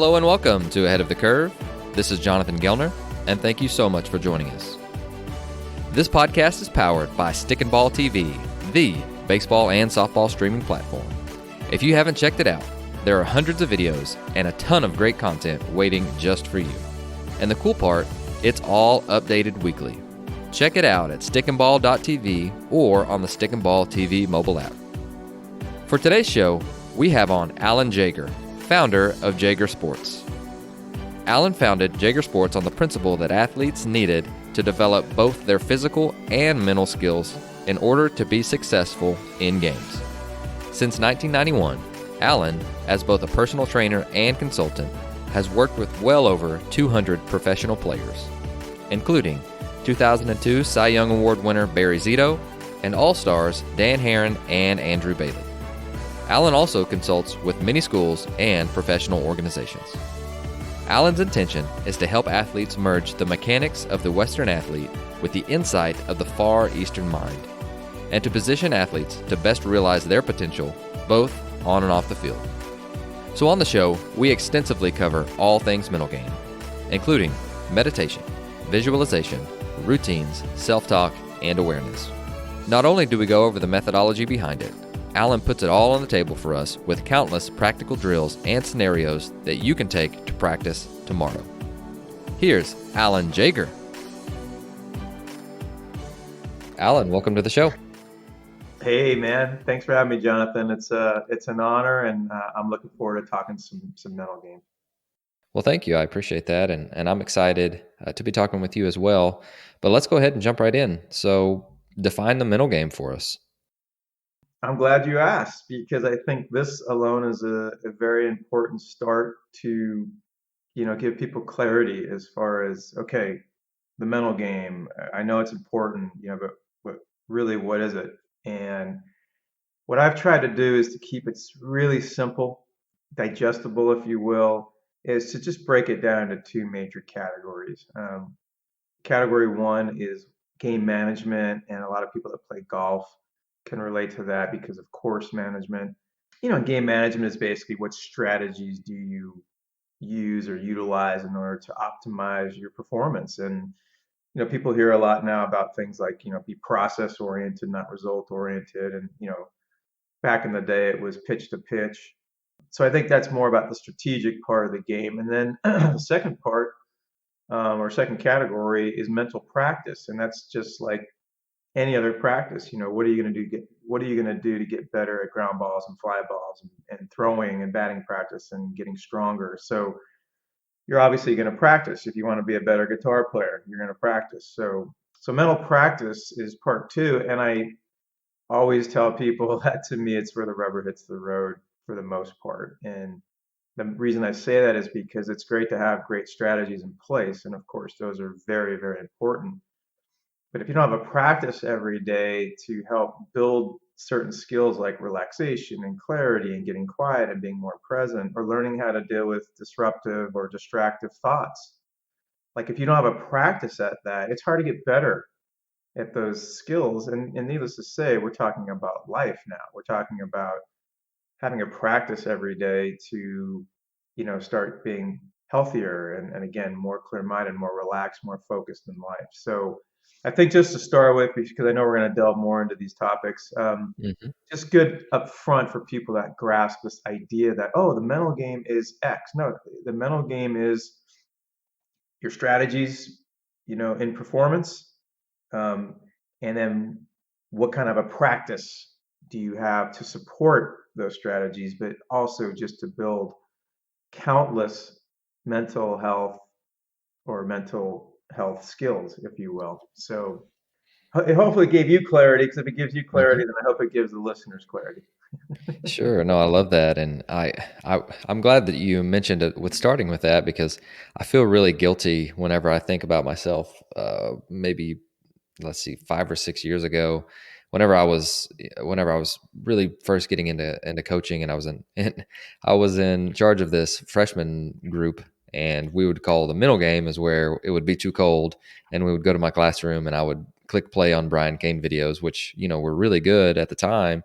Hello and welcome to Ahead of the Curve. This is Jonathan Gelner, and thank you so much for joining us. This podcast is powered by Stick and Ball TV, the baseball and softball streaming platform. If you haven't checked it out, there are hundreds of videos and a ton of great content waiting just for you. And the cool part, it's all updated weekly. Check it out at stickandball.tv or on the Stick and Ball TV mobile app. For today's show, we have on Alan Jaeger, founder of Jaeger Sports. Alan founded Jaeger Sports on the principle that athletes needed to develop both their physical and mental skills in order to be successful in games. Since 1991, Alan, as both a personal trainer and consultant, has worked with well over 200 professional players, including 2002 Cy Young Award winner Barry Zito and All-Stars Dan Haren and Andrew Bailey. Alan also consults with many schools and professional organizations. Alan's intention is to help athletes merge the mechanics of the Western athlete with the insight of the Far Eastern mind, and to position athletes to best realize their potential, both on and off the field. So on the show, we extensively cover all things mental game, including meditation, visualization, routines, self-talk, and awareness. Not only do we go over the methodology behind it, Alan puts it all on the table for us with countless practical drills and scenarios that you can take to practice tomorrow. Here's Alan Jaeger. Alan, welcome to the show. Hey man, thanks for having me, Jonathan. It's an honor, and I'm looking forward to talking some mental game. Well, thank you. I appreciate that, and I'm excited to be talking with you as well. But let's go ahead and jump right in. So, define the mental game for us. I'm glad you asked, because I think this alone is a very important start to, give people clarity as far as, okay, the mental game. I know it's important, but really, what is it? And what I've tried to do is to keep it really simple, digestible, if you will, is to just break it down into two major categories. Category one is game management, and a lot of people that play golf can relate to that because of course management. Game management is basically what strategies do you use or utilize in order to optimize your performance. And people hear a lot now about things like, be process oriented, not result oriented. And, back in the day, it was pitch to pitch. So I think that's more about the strategic part of the game. And then the second part, or second category, is mental practice. And that's just like any other practice. What are you going to do? What are you going to do to get better at ground balls and fly balls and throwing and batting practice and getting stronger? So you're obviously going to practice. If you want to be a better guitar player, you're going to practice. So mental practice is part two. And I always tell people that, to me, it's where the rubber hits the road for the most part. And the reason I say that is because it's great to have great strategies in place. And of course, those are very, very important. But if you don't have a practice every day to help build certain skills like relaxation and clarity and getting quiet and being more present, or learning how to deal with disruptive or distractive thoughts, like if you don't have a practice at that, it's hard to get better at those skills. And needless to say, we're talking about life now. We're talking about having a practice every day to, start being healthier and again, more clear-minded, more relaxed, more focused in life. So I think just to start with, because I know we're going to delve more into these topics, just good up front for people that grasp this idea that, oh, the mental game is X. No, the mental game is your strategies, in performance. And then what kind of a practice do you have to support those strategies, but also just to build countless mental health skills, if you will. So it hopefully gave you clarity, because if it gives you clarity, then I hope it gives the listeners clarity. Sure. No, I love that. And I'm glad that you mentioned it with starting with that, because I feel really guilty whenever I think about myself, maybe, let's see, 5 or 6 years ago, whenever I was really first getting into coaching, and I was in charge of this freshman group, and we would call the mental game is where it would be too cold, and we would go to my classroom and I would click play on Brian Cain videos, which, were really good at the time.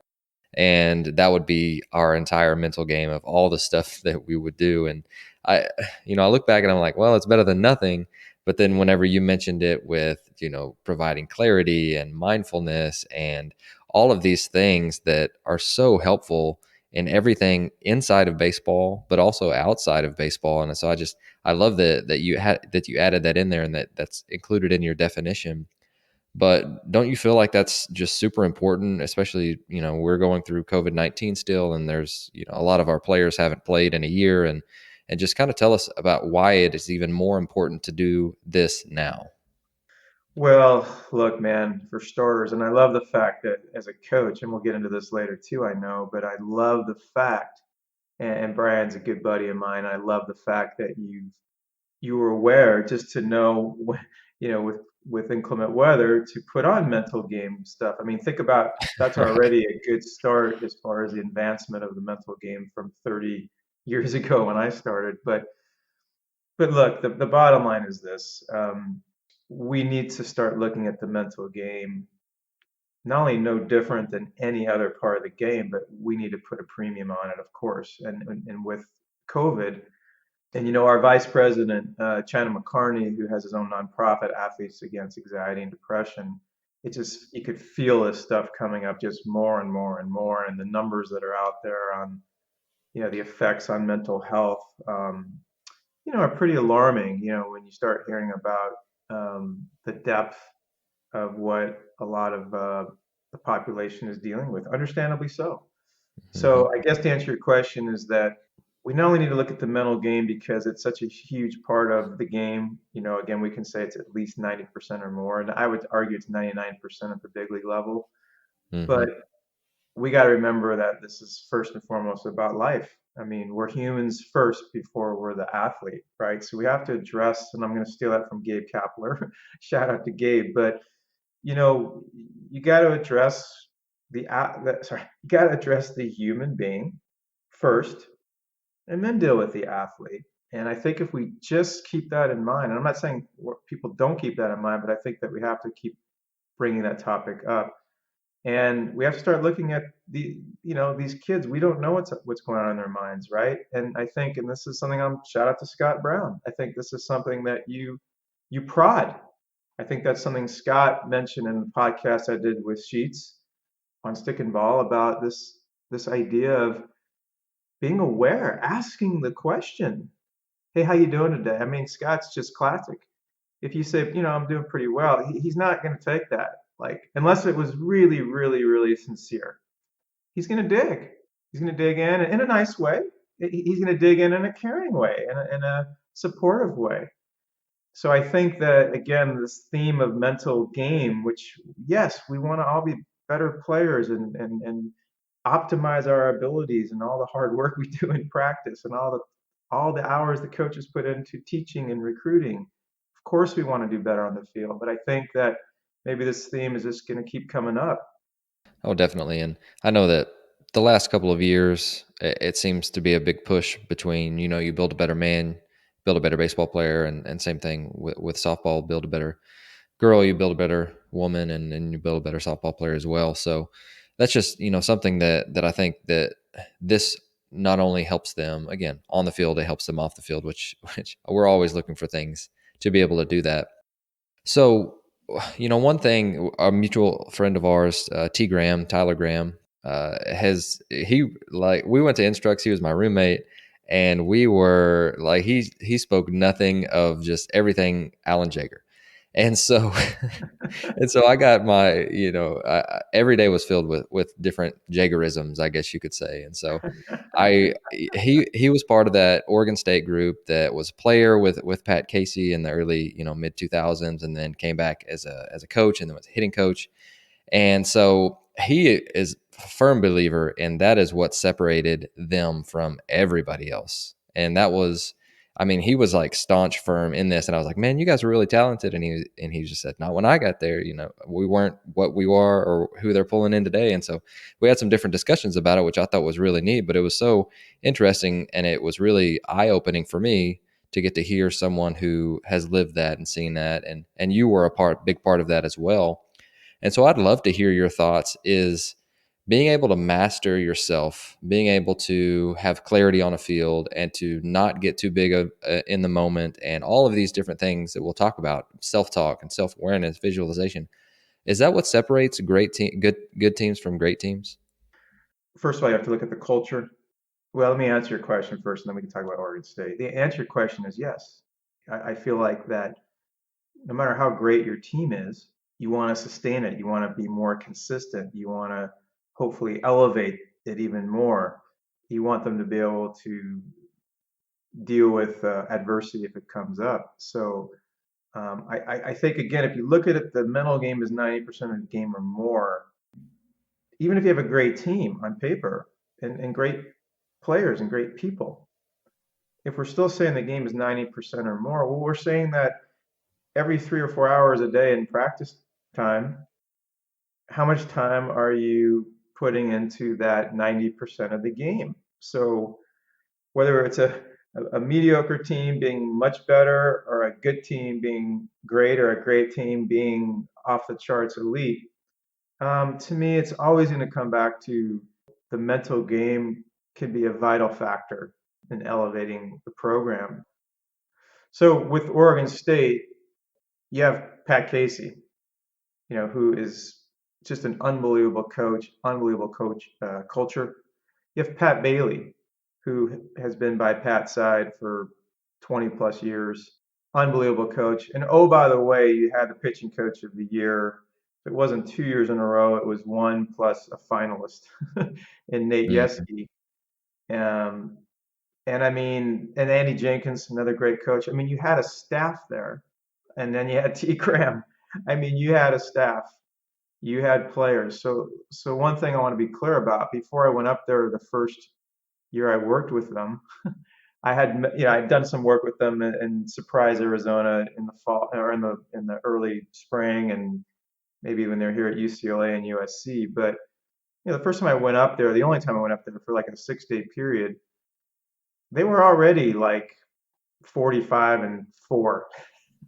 And that would be our entire mental game of all the stuff that we would do. And I look back and I'm like, well, it's better than nothing. But then whenever you mentioned it with, providing clarity and mindfulness and all of these things that are so helpful in everything inside of baseball, but also outside of baseball. And so I love that you added that in there, and that's included in your definition. But don't you feel like that's just super important, especially, we're going through COVID-19 still, and there's, a lot of our players haven't played in a year, and just kind of tell us about why it is even more important to do this now. Well, look, man, for starters, and I love the fact that as a coach, and we'll get into this later too, I know, but I love the fact, and Brian's a good buddy of mine. I love the fact that you were aware just to know, with inclement weather to put on mental game stuff. I mean, think about that's Right. already a good start as far as the advancement of the mental game from 30 years ago when I started. But look, the bottom line is this. We need to start looking at the mental game not only no different than any other part of the game, but we need to put a premium on it, of course. And with COVID, and our vice president, China McCarney, who has his own nonprofit, Athletes Against Anxiety and Depression, you could feel this stuff coming up just more and more and more, and the numbers that are out there on, the effects on mental health, are pretty alarming. When you start hearing about the depth of what a lot of the population is dealing with, understandably so. Hmm. So I guess to answer your question is that we not only need to look at the mental game because it's such a huge part of the game. Again, we can say it's at least 90% or more, and I would argue it's 99% at the big league level. But Hmm. we got to remember that this is first and foremost about life. I mean, we're humans first before we're the athlete, right? So we have to address, and I'm going to steal that from Gabe Kapler. Shout out to Gabe, but you know, you got to address you got to address the human being first, and then deal with the athlete. And I think if we just keep that in mind, and I'm not saying people don't keep that in mind, but I think that we have to keep bringing that topic up, and we have to start looking at these kids. We don't know what's going on in their minds, right? And I think, and this is something I'm shout out to Scott Brown. I think this is something that you prod. I think that's something Scott mentioned in the podcast I did with Sheets on Stick and Ball about this idea of being aware, asking the question, "Hey, how you doing today?" I mean, Scott's just classic. If you say, "I'm doing pretty well," he's not going to take that, like, unless it was really, really, really sincere. He's going to dig. He's going to dig in a nice way. He's going to dig in a caring way, in a supportive way. So I think that again, this theme of mental game, which yes, we want to all be better players and optimize our abilities and all the hard work we do in practice and all the hours the coaches put into teaching and recruiting. Of course, we want to do better on the field, but I think that maybe this theme is just going to keep coming up. Oh, definitely. And I know that the last couple of years, it seems to be a big push between, you build a better man, build a better baseball player, and same thing with softball, build a better girl, you build a better woman, and you build a better softball player as well. So that's just, something that I think that this not only helps them, again, on the field, it helps them off the field, which we're always looking for things to be able to do that. So, one thing, a mutual friend of ours, Tyler Graham, we went to Instructs. He was my roommate, and we were like, he spoke nothing of just everything Alan Jaeger. And so, and so I got my, every day was filled with different Jaegerisms, I guess you could say. And so, he was part of that Oregon State group that was a player with Pat Casey in the early, mid 2000s, and then came back as a coach, and then was a hitting coach. And so he is a firm believer, and that is what separated them from everybody else. And that was, I mean, he was like staunch firm in this. And I was like, man, you guys are really talented. And he just said, not when I got there, we weren't what we are or who they're pulling in today. And so we had some different discussions about it, which I thought was really neat, but it was so interesting. And it was really eye opening for me to get to hear someone who has lived that and seen that. And you were big part of that as well. And so I'd love to hear your thoughts. Is being able to master yourself, being able to have clarity on a field and to not get too big of in the moment, and all of these different things that we'll talk about, self-talk and self-awareness, visualization. Is that what separates good teams from great teams? First of all, you have to look at the culture. Well, let me answer your question first, and then we can talk about Oregon State. The answer to your question is yes. I feel like that no matter how great your team is, you want to sustain it. You want to be more consistent. You want to hopefully elevate it even more. You want them to be able to deal with adversity if it comes up. So I think, again, if you look at it, the mental game is 90% of the game or more. Even if you have a great team on paper and great players and great people, if we're still saying the game is 90% or more, well, we're saying that every 3 or 4 hours a day in practice time, how much time are you putting into that 90% of the game? So whether it's a mediocre team being much better or a good team being great or a great team being off the charts elite, to me, it's always going to come back to the mental game can be a vital factor in elevating the program. So with Oregon State, you have Pat Casey, who is just an unbelievable coach, culture. You have Pat Bailey, who has been by Pat's side for 20 plus years, unbelievable coach. And oh, by the way, you had the pitching coach of the year. It wasn't 2 years in a row; it was one plus a finalist in Nate Mm-hmm. Yeskie. Um, and I mean, and Andy Jenkins, another great coach. I mean, you had a staff there, and then you had T. Graham. I mean, you had a staff, you had players. So one thing I want to be clear about before I went up there the first year I worked with them, I'd done some work with them in Surprise, Arizona in the fall or in the early spring, and maybe when they're here at UCLA and USC. But the first time I went up there, the only time I went up there for like a 6 day period, they were already like 45-4.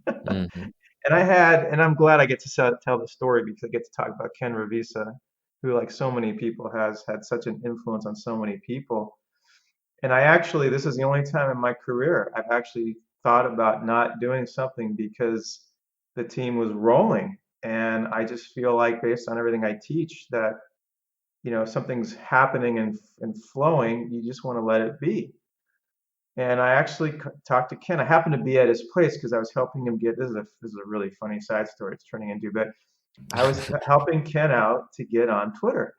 Mm-hmm. And I'm glad I get to tell the story because I get to talk about Ken Ravisa, who, like so many people, has had such an influence on so many people. And this is the only time in my career I've actually thought about not doing something because the team was rolling. And I just feel like, based on everything I teach, that, if something's happening and flowing, you just want to let it be. And I actually talked to Ken. I happened to be at his place because I was helping him get. This is a really funny side story it's turning into, but I was helping Ken out to get on Twitter.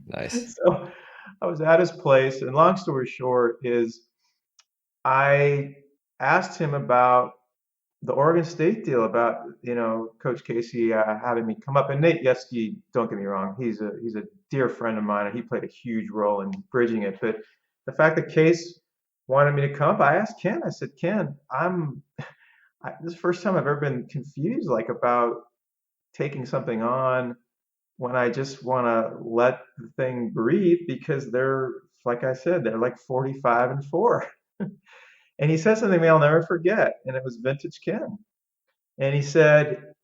Nice. So I was at his place, and long story short is I asked him about the Oregon State deal, about Coach Casey having me come up. And Nate Yeskie, don't get me wrong, he's a dear friend of mine, and he played a huge role in bridging it. But the fact that Case wanted me to come up, I asked Ken. I said, Ken, this is the first time I've ever been confused, like, about taking something on when I just want to let the thing breathe because they're, like I said, they're like 45-4. And he said something to me I'll never forget, and it was vintage Ken. And he said,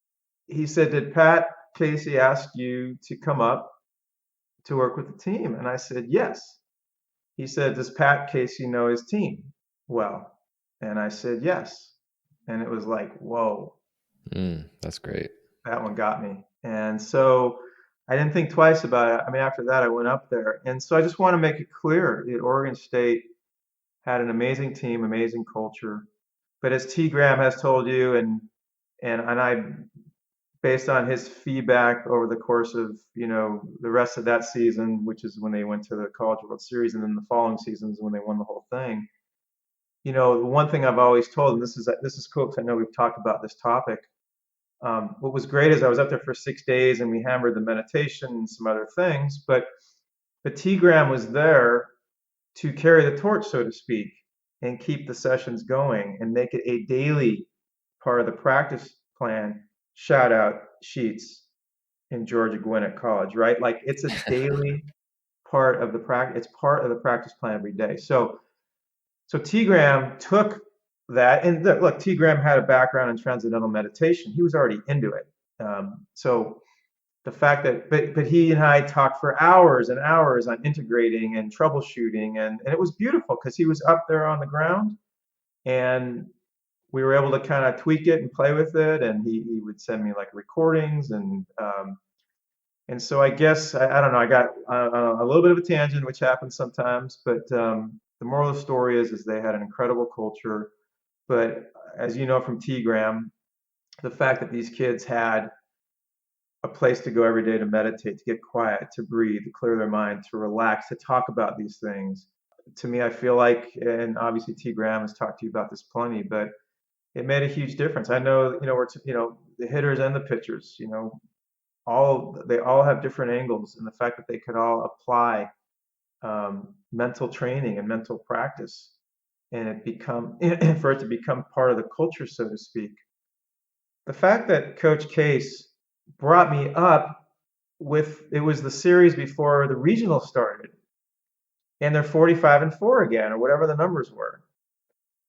did Pat Casey ask you to come up to work with the team? And I said, yes. He said, does Pat Casey know his team well? And I said, yes. And it was like, whoa, That's great. that one got me. And so I didn't think twice about it. I mean, after that, I went up there. And so I just want to make it clear that Oregon State had an amazing team, amazing culture. But as T. Graham has told you, and I, based on his feedback over the course of the rest of that season, which is when they went to the College World Series, and then the following seasons when they won the whole thing. The one thing I've always told, and this is cool because I know we've talked about this topic. What was great is I was up there for 6 days and we hammered the meditation and some other things, but T. Graham was there to carry the torch, so to speak, and keep the sessions going and make it a daily part of the practice plan. Shout out Sheets in Georgia Gwinnett College, right? Like, it's a daily part of the practice. It's part of the practice plan every day. So T. Graham took that, and look, T. Graham had a background in transcendental meditation. He was already into it. So the fact that, but he and I talked for hours and hours on integrating and troubleshooting, and it was beautiful because he was up there on the ground, and we were able to kind of tweak it and play with it, and he would send me like recordings, and so I guess I don't know, I got a little bit of a tangent, which happens sometimes, but the moral of the story is they had an incredible culture. But as you know from T-Gram, the fact that these kids had a place to go every day to meditate, to get quiet, to breathe, to clear their mind, to relax, to talk about these things. To me, I feel like, and obviously T. Graham has talked to you about this plenty, but it made a huge difference. I know, the hitters and the pitchers, they all have different angles, and the fact that they could all apply mental training and mental practice, and for it to become part of the culture, so to speak. The fact that Coach Case brought me up it was the series before the regional started, and they're 45-4 again, or whatever the numbers were.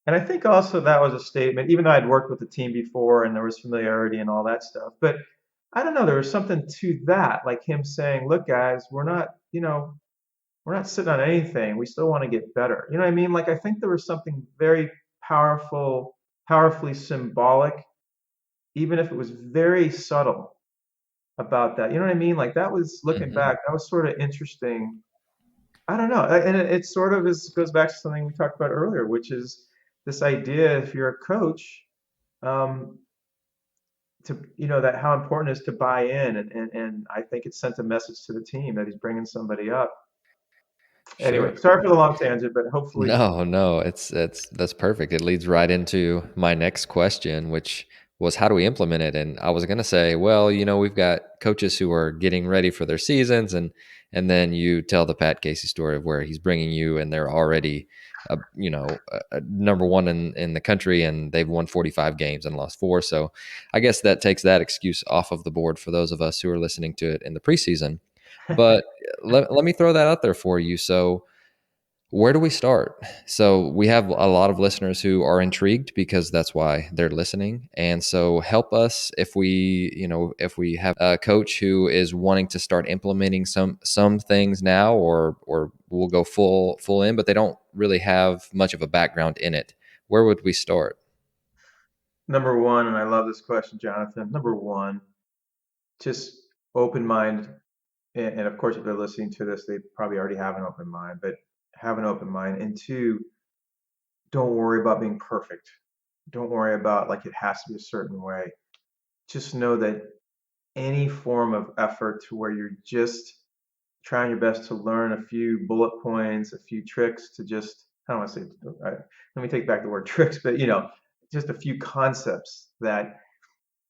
And I think also that was a statement, even though I'd worked with the team before and there was familiarity and all that stuff. But I don't know, there was something to that, like him saying, look, guys, we're not sitting on anything. We still want to get better. You know what I mean? Like, I think there was something very powerfully symbolic, even if it was very subtle about that. You know what I mean? Like, that was, looking Mm-hmm. back, that was sort of interesting. I don't know. And it sort of goes back to something we talked about earlier, which is this idea, if you're a coach, um, that how important it is to buy in. And I think it sent a message to the team that he's bringing somebody up. Anyway, Sure. sorry for the long tangent, but hopefully. No, it's that's perfect. It leads right into my next question, which was how do we implement it? And I was going to say, well, we've got coaches who are getting ready for their seasons, and then you tell the Pat Casey story of where he's bringing you, and they're already, number one in the country, and they've won 45 games and lost 4. So I guess that takes that excuse off of the board for those of us who are listening to it in the preseason. But let me throw that out there for you. So where do we start? So we have a lot of listeners who are intrigued because that's why they're listening. And so help us if we have a coach who is wanting to start implementing some things now, or we'll go full in, but they don't really have much of a background in it. Where would we start? Number one, and I love this question, Jonathan. Number one, just open mind. And of course, if they're listening to this, they probably already have an open mind, but have an open mind. And two, don't worry about being perfect. Don't worry about like it has to be a certain way. Just know that any form of effort to where you're just trying your best to learn a few bullet points, a few tricks to just, I don't want to say, let me take back the word tricks, but just a few concepts that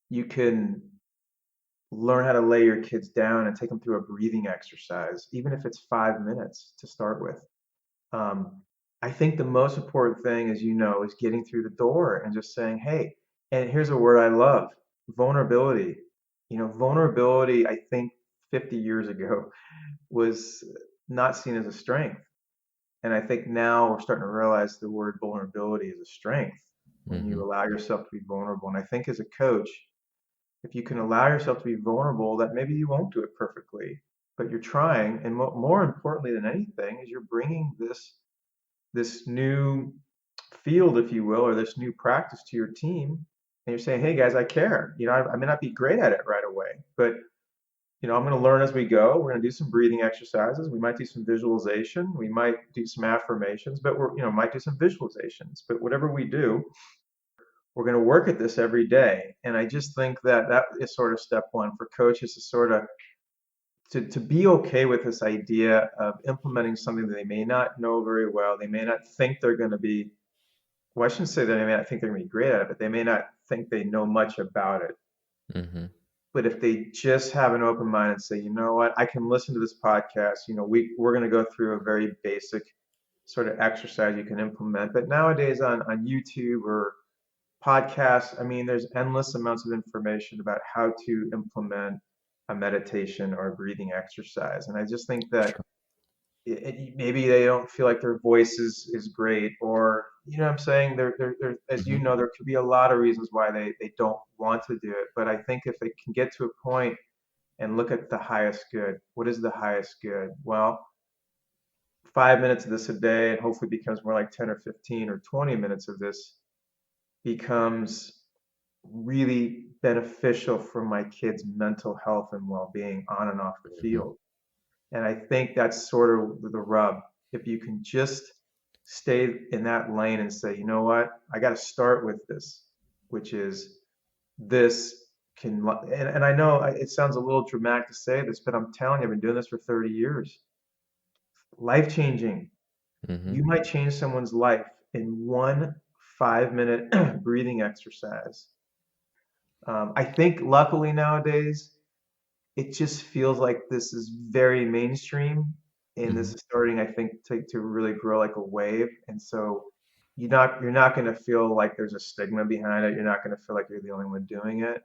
you can learn how to lay your kids down and take them through a breathing exercise, even if it's 5 minutes to start with. I think the most important thing, as you know, is getting through the door and just saying, hey, and here's a word I love, vulnerability. Vulnerability, I think 50 years ago was not seen as a strength. And I think now we're starting to realize the word vulnerability is a strength when Mm-hmm. you allow yourself to be vulnerable. And I think as a coach, if you can allow yourself to be vulnerable, that maybe you won't do it perfectly, but you're trying. And more importantly than anything is you're bringing this new field, if you will, or this new practice to your team. And you're saying, hey guys, I care. I may not be great at it right away, but I'm going to learn as we go. We're going to do some breathing exercises. We might do some visualization. We might do some affirmations, but might do some visualizations. But whatever we do, we're going to work at this every day. And I just think that is sort of step one for coaches, to sort of to be okay with this idea of implementing something that they may not know very well. They may not think they're going to be, well, I shouldn't say that they may not think they're going to be great at it, but they may not think they know much about it. Mm-hmm. But if they just have an open mind and say, you know what, I can listen to this podcast, we're going to go through a very basic sort of exercise you can implement. But nowadays on YouTube or podcasts, I mean, there's endless amounts of information about how to implement a meditation or a breathing exercise. And I just think that maybe they don't feel like their voice is great, or what I'm saying, there as Mm-hmm. there could be a lot of reasons why they don't want to do it. But I think if they can get to a point and look at the highest good. What is the highest good? Well, 5 minutes of this a day, and hopefully becomes more like 10 or 15 or 20 minutes of this, becomes really beneficial for my kids' mental health and well-being on and off the Hmm. field. And I think that's sort of the rub. If you can just stay in that lane and say, you know what, I got to start with this, which is this and I know it sounds a little dramatic to say this, but I'm telling you, I've been doing this for 30 years. Life changing. Hmm. You might change someone's life in one 5-minute breathing exercise. I think luckily nowadays, it just feels like this is very mainstream, and this Hmm. is starting, I think, to really grow like a wave. And so you're not going to feel like there's a stigma behind it. You're not going to feel like you're the only one doing it.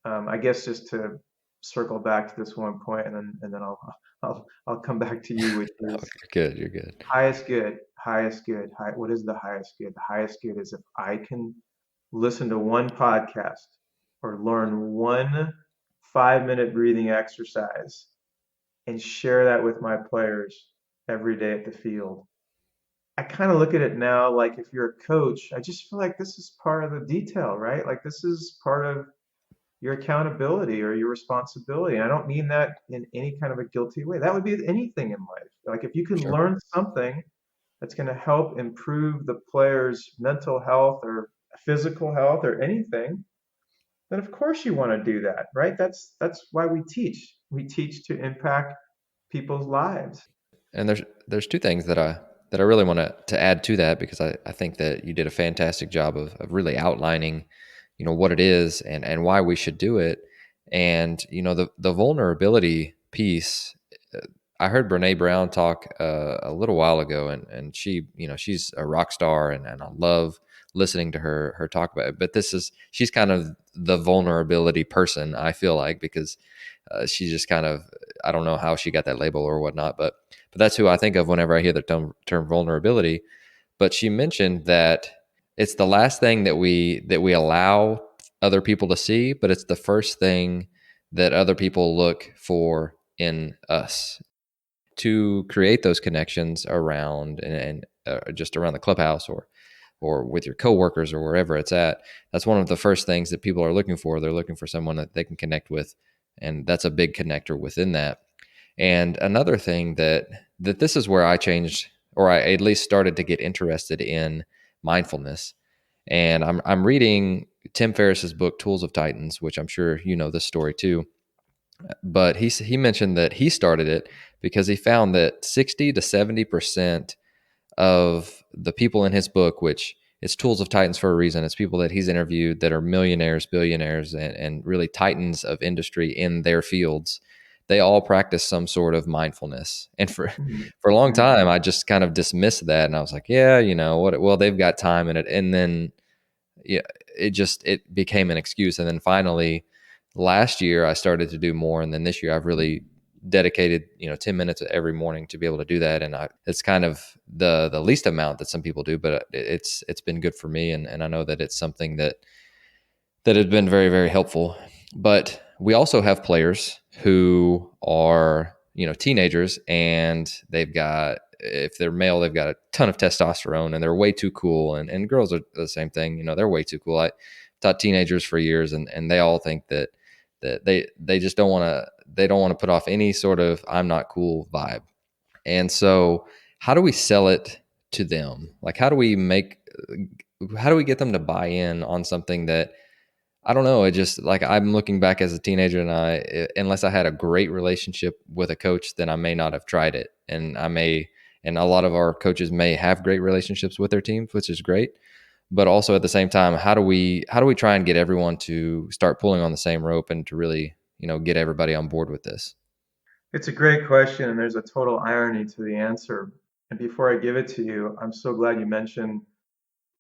I guess just to circle back to this one point, and then I'll come back to you, which No, is you're good. You're good. highest good, highest good. What is the highest good? The highest good is if I can listen to one podcast or learn one 5-minute breathing exercise and share that with my players every day at the field. I kind of look at it now like if you're a coach, I just feel like this is part of the detail, right? Like this is part of your accountability or your responsibility. And I don't mean that in any kind of a guilty way. That would be anything in life. Like if you can Sure. learn something that's going to help improve the player's mental health or physical health or anything, then of course you want to do that, right? That's why we teach. We teach to impact people's lives. And there's two things that I really want to add to that, because I think that you did a fantastic job of really outlining, what it is and why we should do it. And the vulnerability piece. I heard Brene Brown talk a little while ago, and she, she's a rock star, and I love listening to her talk about it. But she's kind of the vulnerability person, I feel like, because she just kind of, I don't know how she got that label or whatnot, but that's who I think of whenever I hear the term vulnerability. But she mentioned that it's the last thing that we allow other people to see, but it's the first thing that other people look for in us to create those connections around and just around the clubhouse or with your coworkers or wherever it's at. That's one of the first things that people are looking for. They're looking for someone that they can connect with, and that's a big connector within that. And another thing that this is where I changed, or I at least started to get interested in mindfulness. And I'm reading Tim Ferriss's book Tools of Titans, which I'm sure you know this story too. But he mentioned that he started it because he found that 60 to 70% of the people in his book, which it's Tools of Titans for a reason. It's people that he's interviewed that are millionaires, billionaires, and really titans of industry in their fields. They all practice some sort of mindfulness. And for Mhm. for a long Mhm. time, I just kind of dismissed that, and I was like, yeah, what? Well, they've got time in it. And then yeah, it became an excuse. And then finally, last year I started to do more, and then this year I've really dedicated 10 minutes every morning to be able to do that. And it's kind of the least amount that some people do, but it's been good for me, and I know that it's something that has been very, very helpful. But we also have players who are, teenagers, and they've got, if they're male, they've got a ton of testosterone and they're way too cool. And girls are the same thing, they're way too cool. I taught teenagers for years, and they all think that they just they don't want to put off any sort of I'm not cool vibe. And so how do we sell it to them? Like, how do we get them to buy in on something that, I don't know. It just, like, I'm looking back as a teenager, and unless I had a great relationship with a coach, then I may not have tried it. And a lot of our coaches may have great relationships with their teams, which is great. But also at the same time, how do we try and get everyone to start pulling on the same rope and to really, get everybody on board with this? It's a great question, and there's a total irony to the answer. And before I give it to you, I'm so glad you mentioned.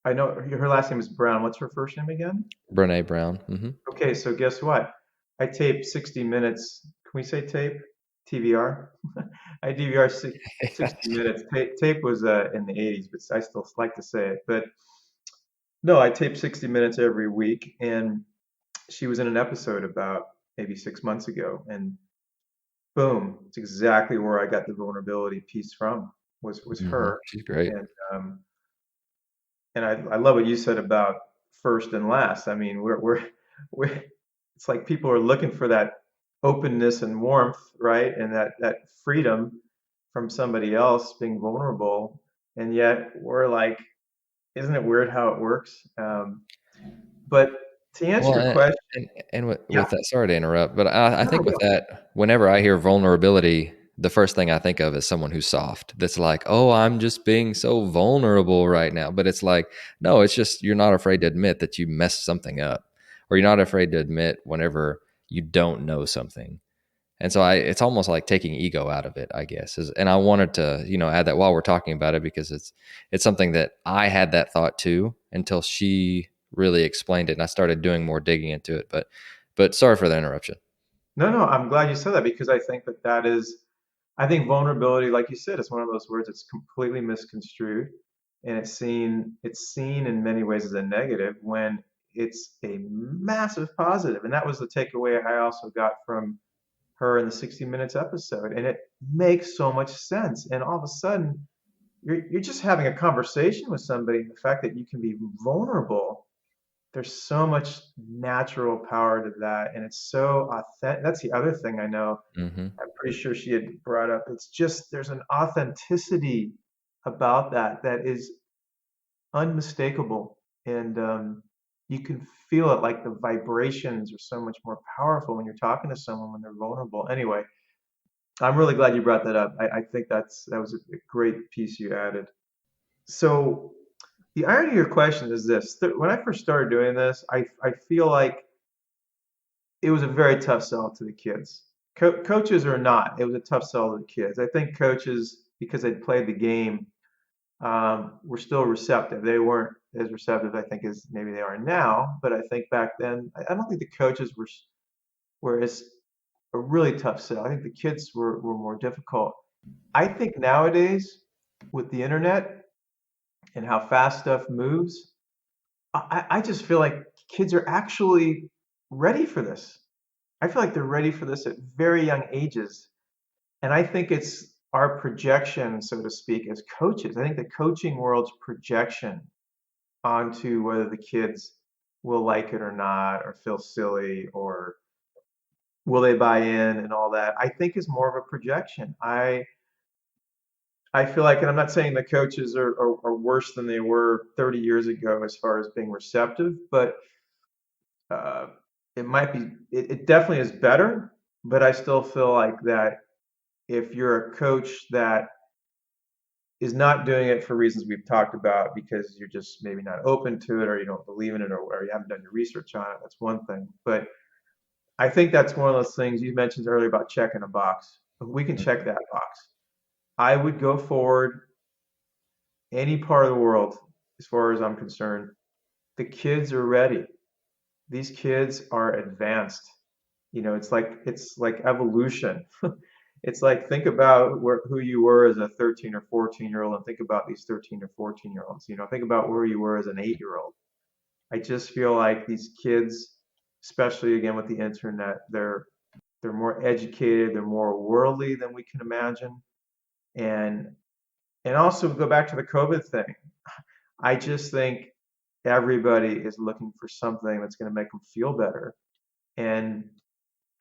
I know her last name is Brown. What's her first name again? Brene Brown. Hmm. Okay, so guess what? I taped 60 minutes. Can we say tape? TVR? I DVR 60 minutes. Tape was in the 80s, but I still like to say it. But no, I tape 60 minutes every week, and she was in an episode about maybe 6 months ago, and boom, it's exactly where I got the vulnerability piece from, was her. She's great. And I love what you said about first and last. I mean, we're it's like people are looking for that openness and warmth, right? And that freedom from somebody else being vulnerable. And yet we're like, isn't it weird how it works? But to answer Well, your question, and yeah, with that, sorry to interrupt, but I no, think with no, that, whenever I hear vulnerability, the first thing I think of is someone who's soft. That's like, oh, I'm just being so vulnerable right now. But it's like, no, it's just you're not afraid to admit that you messed something up, or you're not afraid to admit whenever you don't know something. And so it's almost like taking ego out of it, I guess. And I wanted to, add that while we're talking about it, because it's something that I had that thought too until she really explained it and I started doing more digging into it. But sorry for the interruption. no. I'm glad you said that because I think that is, I think vulnerability, like you said, is one of those words that's completely misconstrued, and it's seen in many ways as a negative when it's a massive positive. And that was the takeaway I also got from her in the 60 Minutes episode, and it makes so much sense. And all of a sudden, you're just having a conversation with somebody. The fact that you can be vulnerable, there's so much natural power to that, and it's so authentic. That's the other thing I know. Hmm. I'm pretty sure she had brought up. It's just there's an authenticity about that is unmistakable, and you can feel it. Like the vibrations are so much more powerful when you're talking to someone when they're vulnerable. Anyway, I'm really glad you brought that up. I think that was a great piece you added. So the irony of your question is this: when I first started doing this, I feel like it was a very tough sell to the kids. Coaches or not, it was a tough sell to the kids. I think coaches, because they'd played the game, were still receptive. They weren't as receptive, I think, as maybe they are now. But I think back then, I don't think the coaches were as a really tough sell. I think the kids were more difficult. I think nowadays, with the internet and how fast stuff moves, I just feel like kids are actually ready for this. I feel like they're ready for this at very young ages. And I think it's our projection, so to speak, as coaches. I think the coaching world's projection onto whether the kids will like it or not, or feel silly, or will they buy in and all that, I think is more of a projection. I feel like, and I'm not saying the coaches are worse than they were 30 years ago as far as being receptive, but uh, it definitely is better. But I still feel like that if you're a coach that is not doing it for reasons we've talked about because you're just maybe not open to it or you don't believe in it or you haven't done your research on it, that's one thing. But I think that's one of those things you mentioned earlier about checking a box. We can check that box. I would go forward any part of the world as far as I'm concerned. The kids are ready. These kids are advanced. It's like evolution. It's like think about who you were as a 13 or 14-year-old and think about these 13 or 14-year-olds. Think about where you were as an 8-year-old. I just feel like these kids, especially again with the internet, they're more educated, they're more worldly than we can imagine. And and also go back to the COVID thing. I just think everybody is looking for something that's going to make them feel better. And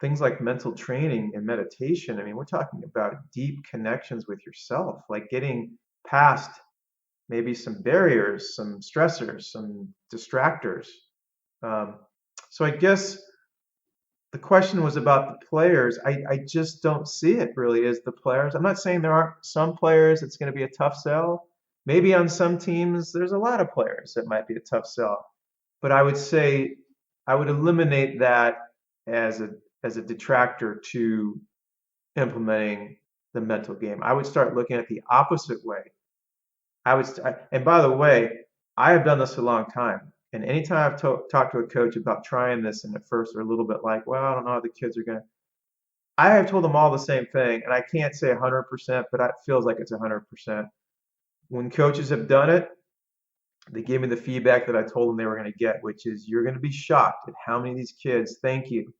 things like mental training and meditation, I mean, we're talking about deep connections with yourself, like getting past maybe some barriers, some stressors, some distractors. Um, so I guess the question was about the players. I just don't see it really as the players. I'm not saying there aren't some players it's going to be a tough sell. Maybe on some teams, there's a lot of players that might be a tough sell. But I would say I would eliminate that as a detractor to implementing the mental game. I would start looking at the opposite way. And by the way, I have done this a long time. And anytime I've talked to a coach about trying this, and at first they're a little bit like, well, I don't know how the kids are going to. I have told them all the same thing, and I can't say 100%, but it feels like it's 100%. When coaches have done it, they give me the feedback that I told them they were going to get, which is you're going to be shocked at how many of these kids thank you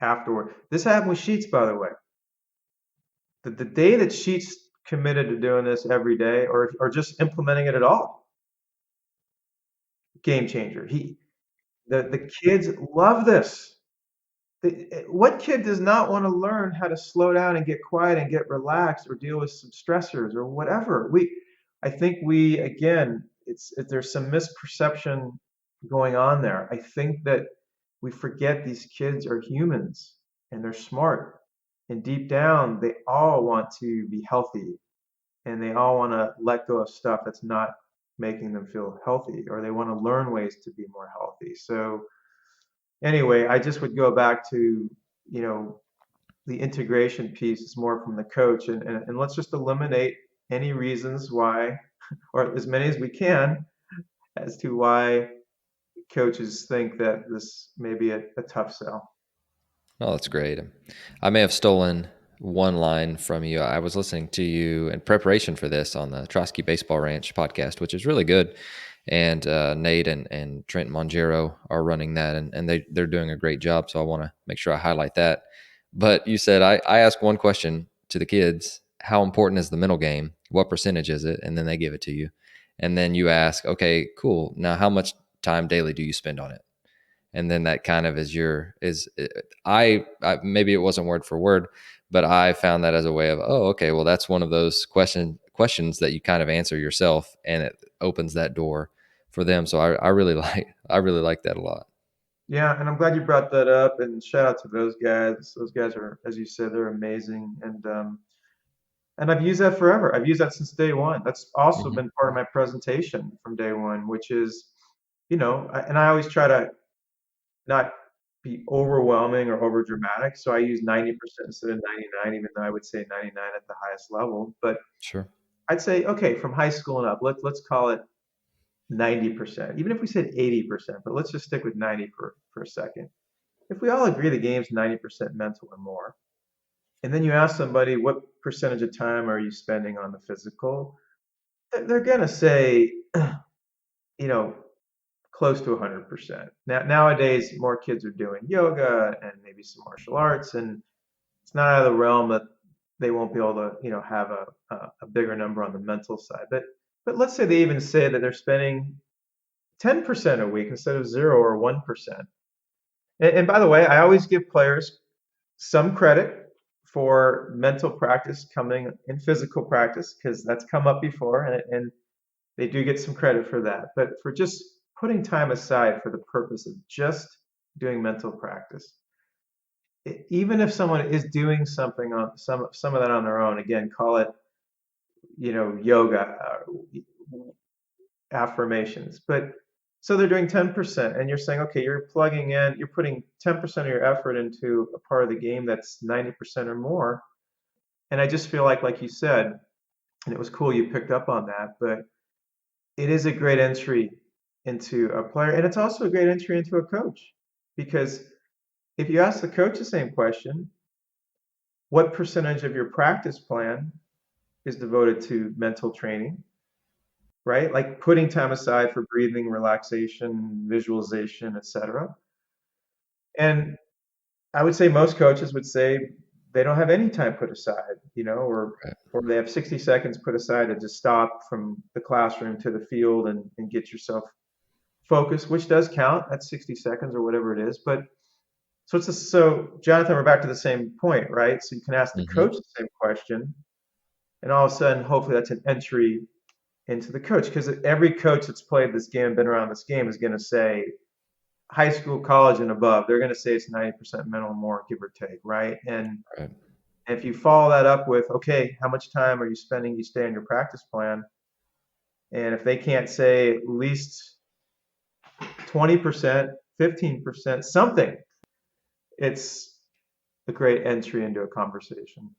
afterward. This happened with Sheets, by the way. the day that she's committed to doing this every day, or just implementing it at all, game changer. The kids love this. What kid does not want to learn how to slow down and get quiet and get relaxed or deal with some stressors or whatever? I think again, there's some misperception going on there. I think that we forget these kids are humans and they're smart. And deep down, they all want to be healthy and they all want to let go of stuff that's not making them feel healthy, or they want to learn ways to be more healthy. So anyway, I just would go back to, you know, the integration piece is more from the coach, and let's just eliminate any reasons why, or as many as we can, as to why coaches think that this may be a tough sell. Oh, that's great. I may have stolen one line from you. I was listening to you in preparation for this on the Trotsky Baseball Ranch podcast, which is really good. And Nate and Trent Mongero are running that, and they're doing a great job. So I want to make sure I highlight that. But you said I asked one question to the kids: how important is the mental game? What percentage is it? And then they give it to you. And then you ask, okay, cool. Now, how much time daily do you spend on it? And then that kind of I maybe it wasn't word for word, but I found that as a way of, oh, okay, well, that's one of those questions that you kind of answer yourself, and it opens that door for them. So I really like that a lot. Yeah, and I'm glad you brought that up. And shout out to those guys. Those guys are, as you said, they're amazing. And I've used that forever. I've used that since day one. That's also Mm-hmm. been part of my presentation from day one, which is, and I always try to not be overwhelming or over dramatic. So I use 90% instead of 99, even though I would say 99 at the highest level. But Sure. I'd say, okay, from high school and up, let's call it 90%. Even if we said 80%, but let's just stick with 90 for a second. If we all agree the game's 90% mental or more, and then you ask somebody what percentage of time are you spending on the physical, they're gonna say, you know, close to 100%. Nowadays, more kids are doing yoga and maybe some martial arts, and it's not out of the realm that they won't be able to, have a bigger number on the mental side. But let's say they even say that they're spending 10% a week instead of 0 or 1%. And by the way, I always give players some credit for mental practice coming in physical practice because that's come up before, and they do get some credit for that. But for just putting time aside for the purpose of just doing mental practice, even if someone is doing something on some of that on their own, again, call it, yoga, affirmations, but so they're doing 10%, and you're saying, okay, you're putting 10% of your effort into a part of the game that's 90% or more. And I just feel like you said, and it was cool you picked up on that, but it is a great entry into a player, and it's also a great entry into a coach. Because if you ask the coach the same question, what percentage of your practice plan is devoted to mental training, right? Like putting time aside for breathing, relaxation, visualization, etc. And I would say most coaches would say they don't have any time put aside, Right. or they have 60 seconds put aside to just stop from the classroom to the field and get yourself focused, which does count. That's 60 seconds or whatever it is. But so Jonathan, we're back to the same point, right? So you can ask the Mm-hmm. coach the same question, and all of a sudden, hopefully, that's an entry into the coach, because every coach that's played this game, been around this game, is going to say high school, college, and above. They're going to say it's 90% mental or more, give or take, right? And Right. if you follow that up with, okay, how much time are you spending each day on your practice plan? And if they can't say at least 20%, 15%, something, it's a great entry into a conversation.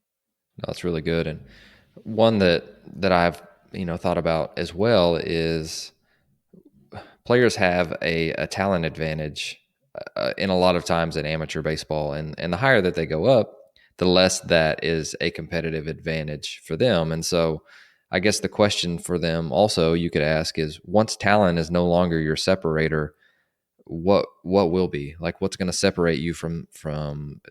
No, that's really good. And one that I've thought about as well is players have a talent advantage in a lot of times in amateur baseball, and the higher that they go up, the less that is a competitive advantage for them. And so I guess the question for them also you could ask is, once talent is no longer your separator, what will be like, what's going to separate you from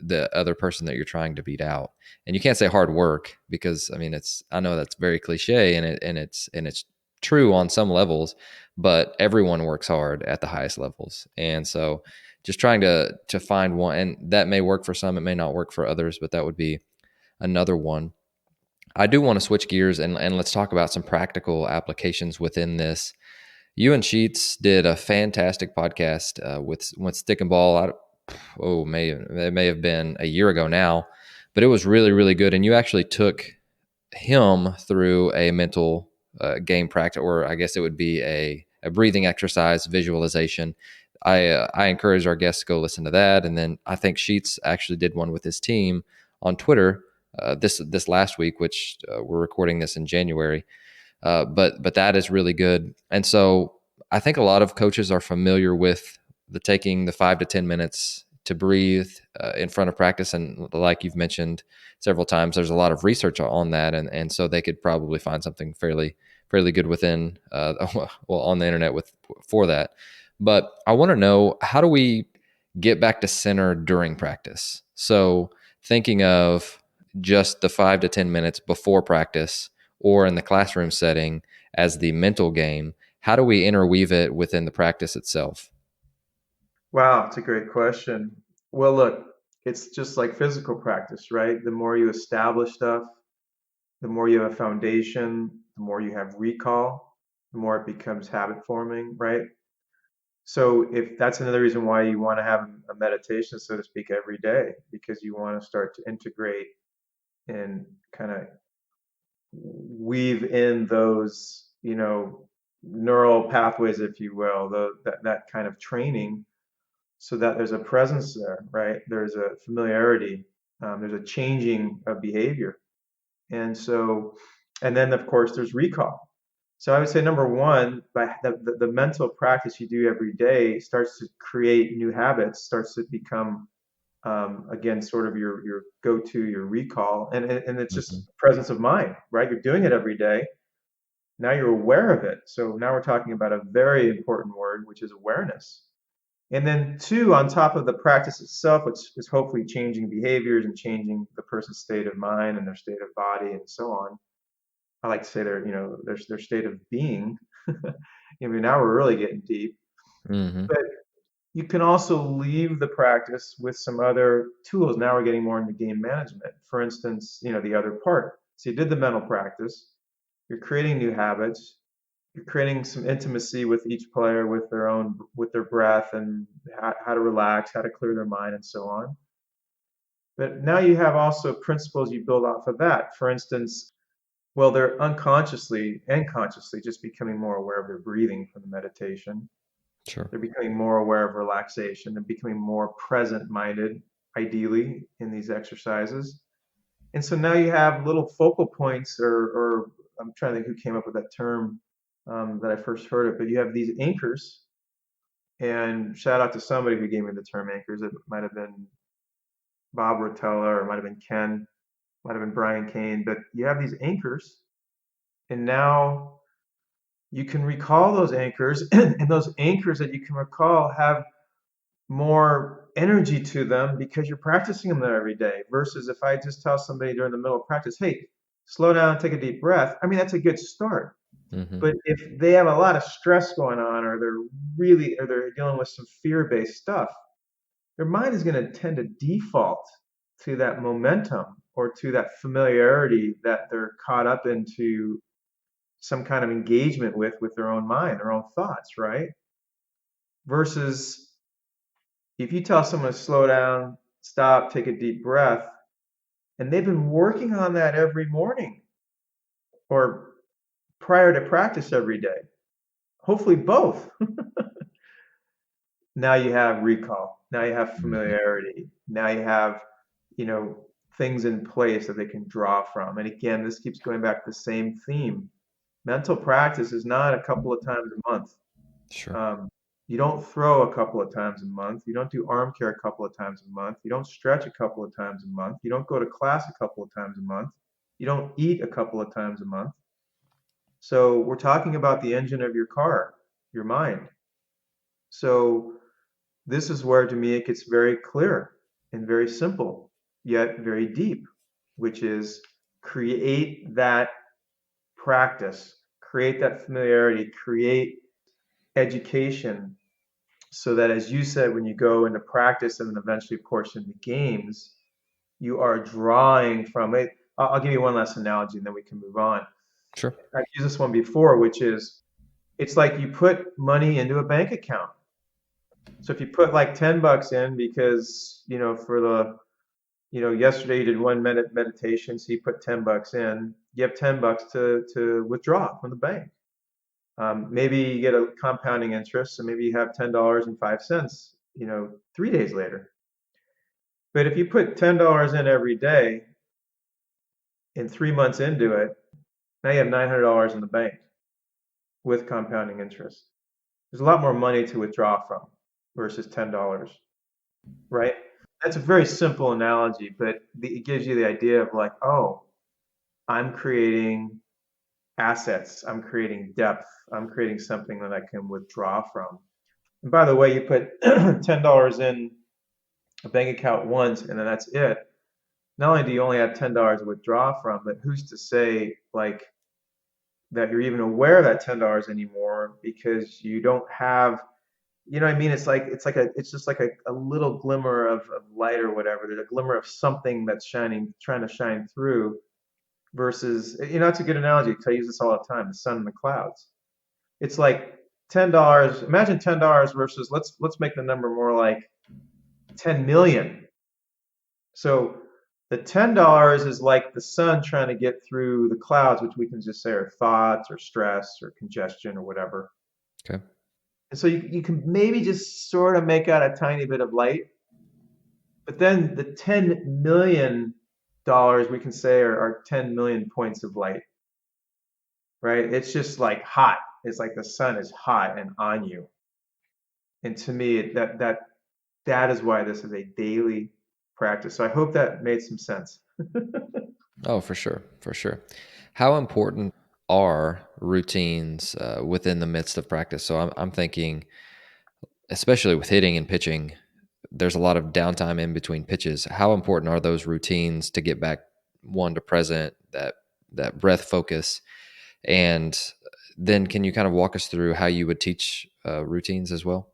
the other person that you're trying to beat out. And you can't say hard work, because I mean, I know that's very cliche, and it's true on some levels, but everyone works hard at the highest levels. And so just trying to find one, and that may work for some, it may not work for others, but that would be another one. I do want to switch gears, and let's talk about some practical applications within this. You and Sheets did a fantastic podcast with Stick and Ball. It may have been a year ago now, but it was really, really good. And you actually took him through a mental game practice, or I guess it would be a breathing exercise, visualization. I encourage our guests to go listen to that. And then I think Sheets actually did one with his team on Twitter this last week, which we're recording this in January. But that is really good. And so I think a lot of coaches are familiar with taking the 5 to 10 minutes to breathe in front of practice. And like you've mentioned several times, there's a lot of research on that. And so they could probably find something fairly good within, on the internet for that. But I want to know, how do we get back to center during practice? So thinking of just the 5 to 10 minutes before practice, or in the classroom setting as the mental game, how do we interweave it within the practice itself? Wow, it's a great question. Well, look, it's just like physical practice, right? The more you establish stuff, the more you have a foundation, the more you have recall, the more it becomes habit forming, right? So if that's another reason why you want to have a meditation, so to speak, every day, because you want to start to integrate and kind of weave in those, neural pathways, if you will, that kind of training, so that there's a presence there, right? There's a familiarity, there's a changing of behavior. And so, and then of course there's recall. So I would say number one, by the mental practice you do every day starts to create new habits, starts to become, again, sort of your go-to, your recall, and it's Mm-hmm. just presence of mind, right? You're doing it every day. Now you're aware of it. So now we're talking about a very important word, which is awareness. And then two, on top of the practice itself, which is hopefully changing behaviors and changing the person's state of mind and their state of body and so on. I like to say their state of being. I mean, now we're really getting deep. Mm-hmm. But you can also leave the practice with some other tools. Now we're getting more into game management. For instance, the other part. So you did the mental practice. You're creating new habits. You're creating some intimacy with each player, with their breath, and how to relax, how to clear their mind, and so on. But now you have also principles you build off of that. For instance, well, they're unconsciously and consciously just becoming more aware of their breathing from the meditation. Sure. They're becoming more aware of relaxation. They're becoming more present minded, ideally, in these exercises. And so now you have little focal points, or I'm trying to think who came up with that term, that I first heard it, but you have these anchors. And shout out to somebody who gave me the term anchors. It might have been Bob Rotella, or it might have been Ken, might have been Brian Kane. But you have these anchors, and now you can recall those anchors, and those anchors that you can recall have more energy to them because you're practicing them there every day. Versus if I just tell somebody during the middle of practice, hey, slow down, take a deep breath. I mean, that's a good start. Mm-hmm. But if they have a lot of stress going on, or they're dealing with some fear-based stuff, their mind is going to tend to default to that momentum or to that familiarity that they're caught up into some kind of engagement with their own mind, their own thoughts, right? Versus if you tell someone to slow down, stop, take a deep breath, and they've been working on that every morning or prior to practice every day, hopefully both. Now you have recall. Now you have Mm-hmm. familiarity. Now you have, you know, things in place that they can draw from. And again, this keeps going back to the same theme. Mental practice is not a couple of times a month. Sure. Um, you don't throw a couple of times a month. You don't do arm care a couple of times a month. You don't stretch a couple of times a month. You don't go to class a couple of times a month. You don't eat a couple of times a month. So we're talking about the engine of your car, your mind. So this is where to me it gets very clear and very simple, yet very deep, which is create that practice, create that familiarity, create education so that, as you said, when you go into practice and then eventually, of course, into games, you are drawing from it. I'll give you one last analogy and then we can move on. Sure. I've used this one before, which is it's like you put money into a bank account. So if you put like $10 in because, for yesterday you did one minute meditation, so you put $10 in, you have $10 to withdraw from the bank. Maybe you get a compounding interest, so maybe you have $10.05, 3 days later. But if you put $10 in every day and 3 months into it, now you have $900 in the bank with compounding interest. There's a lot more money to withdraw from versus $10, right? That's a very simple analogy, but it gives you the idea of like, oh, I'm creating assets, I'm creating depth, I'm creating something that I can withdraw from. And by the way, you put $10 in a bank account once and then that's it. Not only do you only have $10 to withdraw from, but who's to say like that you're even aware of that $10 anymore because you don't have, you know what I mean? It's just like a little glimmer of light or whatever. There's a glimmer of something that's shining, trying to shine through versus, it's a good analogy because I use this all the time, the sun and the clouds. It's like $10, imagine $10 versus let's make the number more like 10 million. So the $10 is like the sun trying to get through the clouds, which we can just say are thoughts or stress or congestion or whatever. Okay. And so you can maybe just sort of make out a tiny bit of light, but then the $10 million we can say are 10 million points of light, right? It's just like hot. It's like the sun is hot and on you. And to me, that is why this is a daily practice. So I hope that made some sense. Oh, for sure. For sure. How important are routines within the midst of practice? So I'm thinking, especially with hitting and pitching, there's a lot of downtime in between pitches. How important are those routines to get back one to present, that breath focus? And then can you kind of walk us through how you would teach routines as well?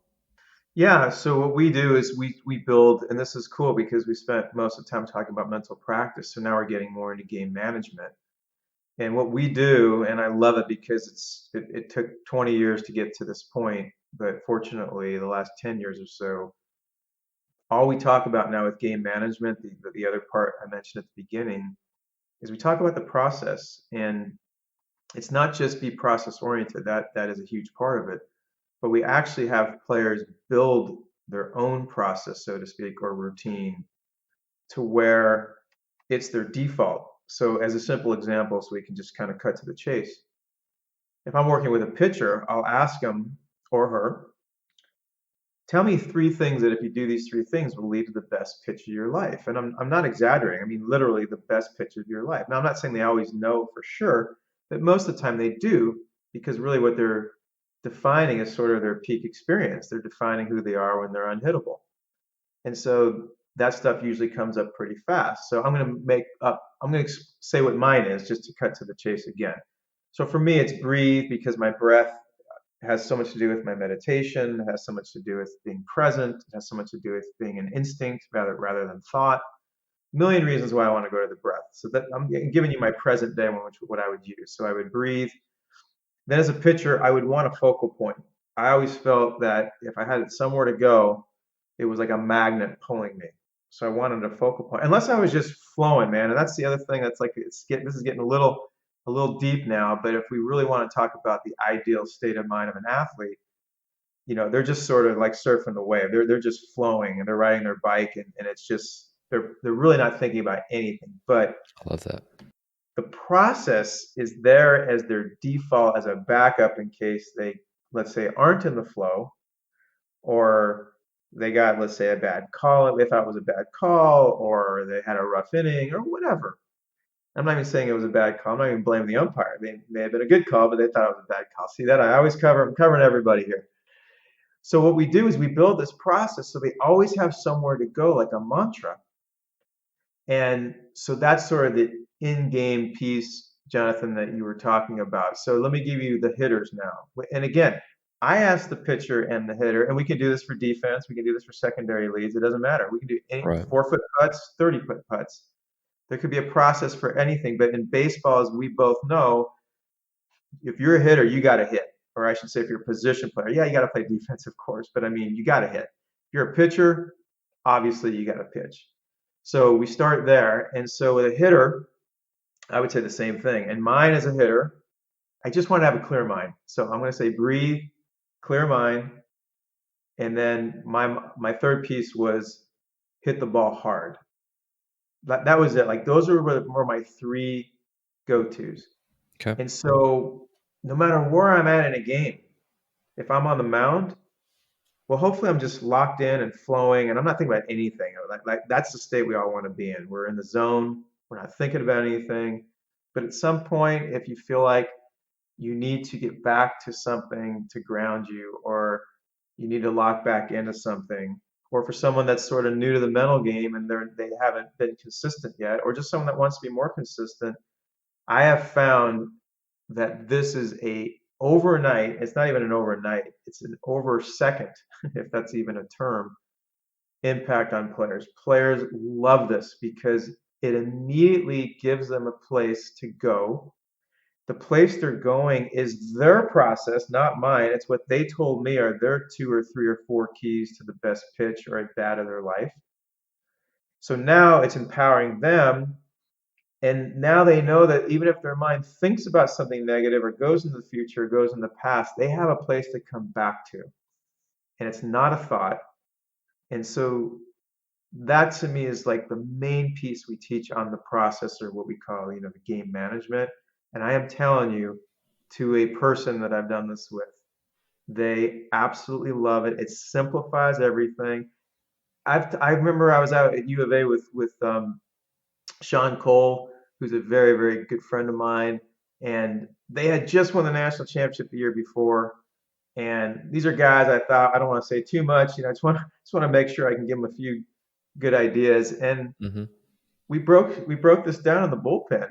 Yeah, so what we do is we build, and this is cool because we spent most of the time talking about mental practice, so now we're getting more into game management. And what we do, and I love it because it took 20 years to get to this point, but fortunately the last 10 years or so, all we talk about now with game management, the other part I mentioned at the beginning, is we talk about the process. And it's not just be process oriented, that is a huge part of it, but we actually have players build their own process, so to speak, or routine to where it's their default. So as a simple example, so we can just kind of cut to the chase. If I'm working with a pitcher, I'll ask him or her, tell me three things that if you do these three things will lead to the best pitch of your life. And I'm not exaggerating. I mean, literally the best pitch of your life. Now, I'm not saying they always know for sure, but most of the time they do because really what they're defining is sort of their peak experience. They're defining who they are when they're unhittable. And so that stuff usually comes up pretty fast. So I'm going to say what mine is just to cut to the chase again. So for me, it's breathe because my breath has so much to do with my meditation. It has so much to do with being present. It has so much to do with being an instinct rather than thought. A million reasons why I want to go to the breath. So that I'm giving you my present day one, which what I would use. So I would breathe. Then as a pitcher, I would want a focal point. I always felt that if I had somewhere to go, it was like a magnet pulling me. So I wanted a focal point, unless I was just flowing, man. And that's the other thing. That's like this is getting a little deep now. But if we really want to talk about the ideal state of mind of an athlete, they're just sort of like surfing the wave. They're just flowing and they're riding their bike, and it's just they're really not thinking about anything. But I love that. the process is there as their default as a backup in case they, let's say, aren't in the flow or they got, let's say, a bad call, they thought it was a bad call, or they had a rough inning, or whatever. I'm not even saying it was a bad call. I'm not even blaming the umpire. They may have been a good call, but they thought it was a bad call. See that? I'm covering everybody here. So what we do is we build this process so they always have somewhere to go, like a mantra. And so that's sort of the in-game piece, Jonathan, that you were talking about. So let me give you the hitters now. And again, I ask the pitcher and the hitter, and we can do this for defense, we can do this for secondary leads. It doesn't matter. We can do any Right. 4-foot putts, 30-foot putts. There could be a process for anything, but in baseball, as we both know, if you're a hitter, you got to hit. Or I should say, if you're a position player, yeah, you got to play defense, of course, but I mean, you got to hit. If you're a pitcher, obviously you got to pitch. So we start there. And so with a hitter, I would say the same thing. And mine as a hitter, I just want to have a clear mind. So I'm going to say breathe, clear mind. And then my third piece was hit the ball hard. That was it. Like those were my three go-tos. Okay. And so no matter where I'm at in a game, if I'm on the mound, well, hopefully I'm just locked in and flowing, and I'm not thinking about anything. Like that's the state we all want to be in. We're in the zone. We're not thinking about anything. But at some point, if you feel like you need to get back to something to ground you, or you need to lock back into something, or for someone that's sort of new to the mental game and they haven't been consistent yet, or just someone that wants to be more consistent, I have found that this is a overnight, it's not even an overnight, it's an over second, if that's even a term, impact on players. Players love this because it immediately gives them a place to go. The place they're going is their process, not mine. It's what they told me are their 2 or 3 or 4 keys to the best pitch or at bat of their life. So now it's empowering them. And now they know that even if their mind thinks about something negative or goes into the future, goes in the past, they have a place to come back to. And it's not a thought. And so that to me is like the main piece we teach on the process, or what we call, the game management. And I am telling you, to a person that I've done this with, they absolutely love it. It simplifies everything. I remember I was out at U of A with Sean Cole, who's a very, very good friend of mine, and they had just won the national championship the year before. And these are guys I thought, I don't want to say too much, I just want to make sure I can give them a few good ideas. And Mm-hmm. we broke this down in the bullpen.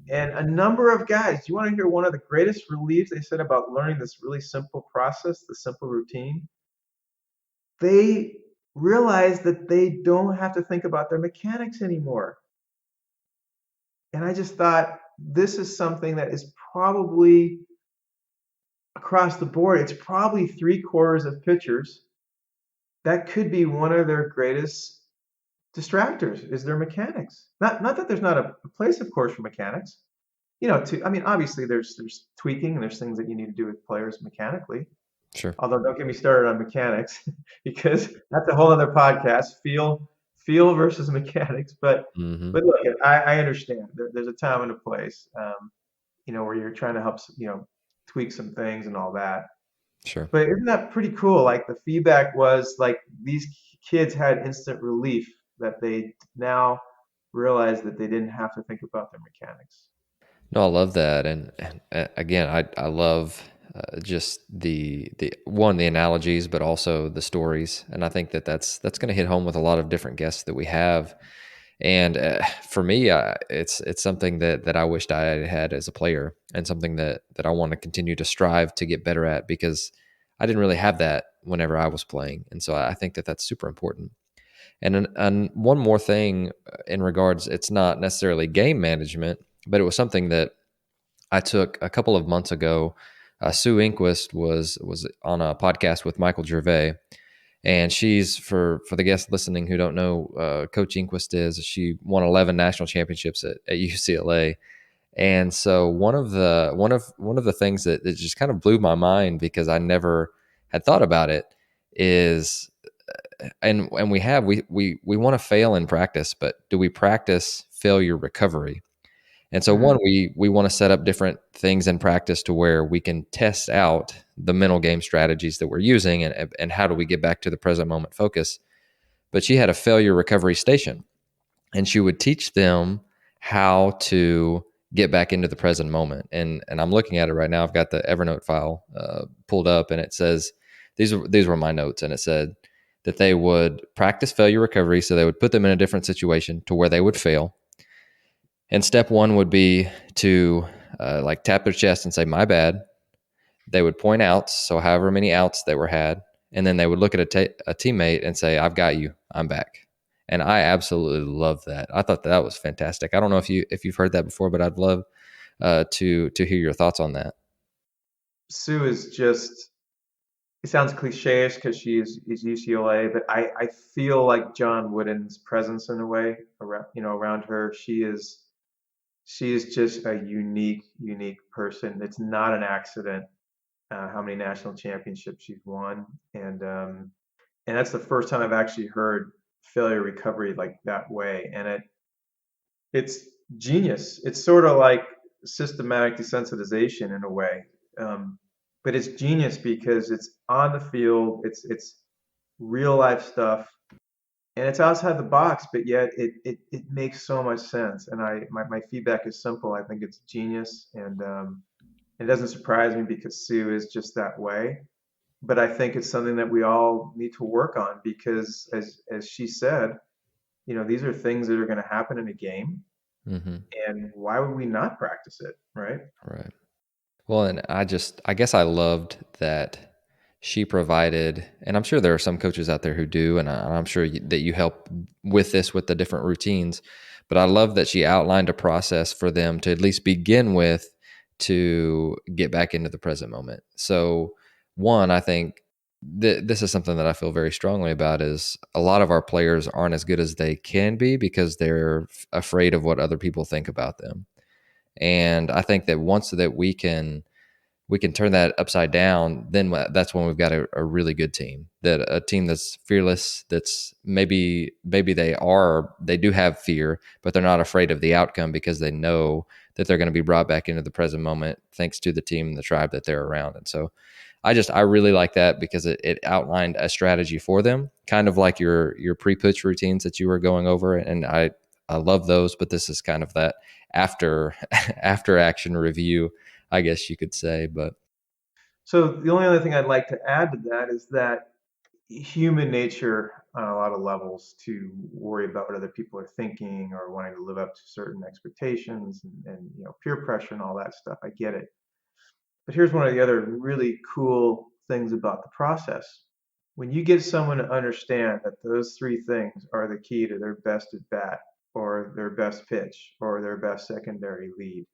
And a number of guys, do you want to hear one of the greatest reliefs they said about learning this really simple process, the simple routine? They realize that they don't have to think about their mechanics anymore. And I just thought this is something that is probably across the board, it's probably three-quarters of pitchers that could be one of their greatest distractors is their mechanics. Not that there's not a place, of course, for mechanics. I mean, obviously there's tweaking and there's things that you need to do with players mechanically. Sure. Although don't get me started on mechanics because that's a whole other podcast. Feel versus mechanics. But Mm-hmm. but look, I understand. There's a time and a place, where you're trying to help, tweak some things and all that. Sure. But isn't that pretty cool? Like the feedback was like these kids had instant relief that they now realize that they didn't have to think about their mechanics. No, I love that, and again, I love just the analogies, but also the stories, and I think that's going to hit home with a lot of different guests that we have. And for me, it's something that I wished I had as a player, and something that I want to continue to strive to get better at, because I didn't really have that whenever I was playing, and so I think that's super important. And one more thing in regards, it's not necessarily game management, but it was something that I took a couple of months ago. Sue Inquist was on a podcast with Michael Gervais, and she's for the guests listening who don't know, Coach Inquist she won 11 national championships at UCLA. And so one of the things that just kind of blew my mind, because I never had thought about it, is and we want to fail in practice, but do we practice failure recovery? And so Mm-hmm. one, we want to set up different things in practice to where we can test out the mental game strategies that we're using, and how do we get back to the present moment focus. But she had a failure recovery station, and she would teach them how to get back into the present moment. And I'm looking at it right now. I've got the Evernote file pulled up, and it says these were my notes, and it said that they would practice failure recovery. So they would put them in a different situation to where they would fail. And step one would be to like tap their chest and say, "My bad." They would point outs, so however many outs they were had, and then they would look at a teammate and say, "I've got you. I'm back." And I absolutely love that. I thought that was fantastic. I don't know if you've heard that before, but I'd love to hear your thoughts on that. Sue is just, it sounds cliche-ish because is UCLA, but I feel like John Wooden's presence in a way around her. She is just a unique person. It's not an accident how many national championships she's won, and that's the first time I've actually heard failure recovery like that way, and it's genius. It's sort of like systematic desensitization in a way, um, but it's genius because it's on the field. It's real life stuff, and it's outside the box, but yet it makes so much sense. And my feedback is simple. I think it's genius, and it doesn't surprise me because Sue is just that way. But I think it's something that we all need to work on because, as she said, these are things that are going to happen in a game, Hmm. and why would we not practice it, right? Right. Well, and I guess I loved that she provided, and I'm sure there are some coaches out there who do, and I'm sure that you help with this with the different routines. But I love that she outlined a process for them to at least begin with to get back into the present moment. So, one, I think this is something that I feel very strongly about is a lot of our players aren't as good as they can be because they're afraid of what other people think about them. And I think that once that we can turn that upside down, then that's when we've got a really good team. That a team that's fearless, that's maybe they do have fear, but they're not afraid of the outcome because they know that they're going to be brought back into the present moment thanks to the team and the tribe that they're around. And so I really like that because it outlined a strategy for them, kind of like your pre-pitch routines that you were going over, and I love those. But this is kind of that after after action review, I guess you could say. But So the only other thing I'd like to add to that is that human nature on a lot of levels to worry about what other people are thinking or wanting to live up to certain expectations and peer pressure and all that stuff. I get it. But here's one of the other really cool things about the process. When you get someone to understand that those three things are the key to their best at bat or their best pitch or their best secondary lead,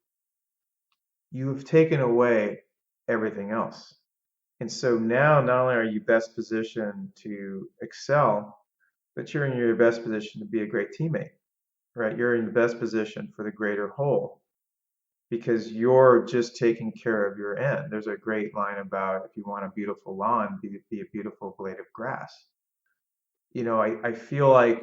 you have taken away everything else. And so now not only are you best positioned to excel, but you're in your best position to be a great teammate, right? You're in the best position for the greater whole because you're just taking care of your end. There's a great line about if you want a beautiful lawn, be a beautiful blade of grass. I feel like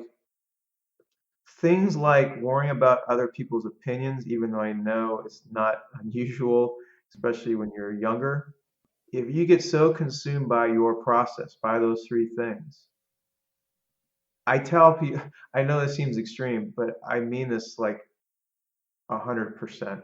things like worrying about other people's opinions, even though I know it's not unusual, especially when you're younger, if you get so consumed by your process, by those three things, I tell people, I know this seems extreme, but I mean this like 100%.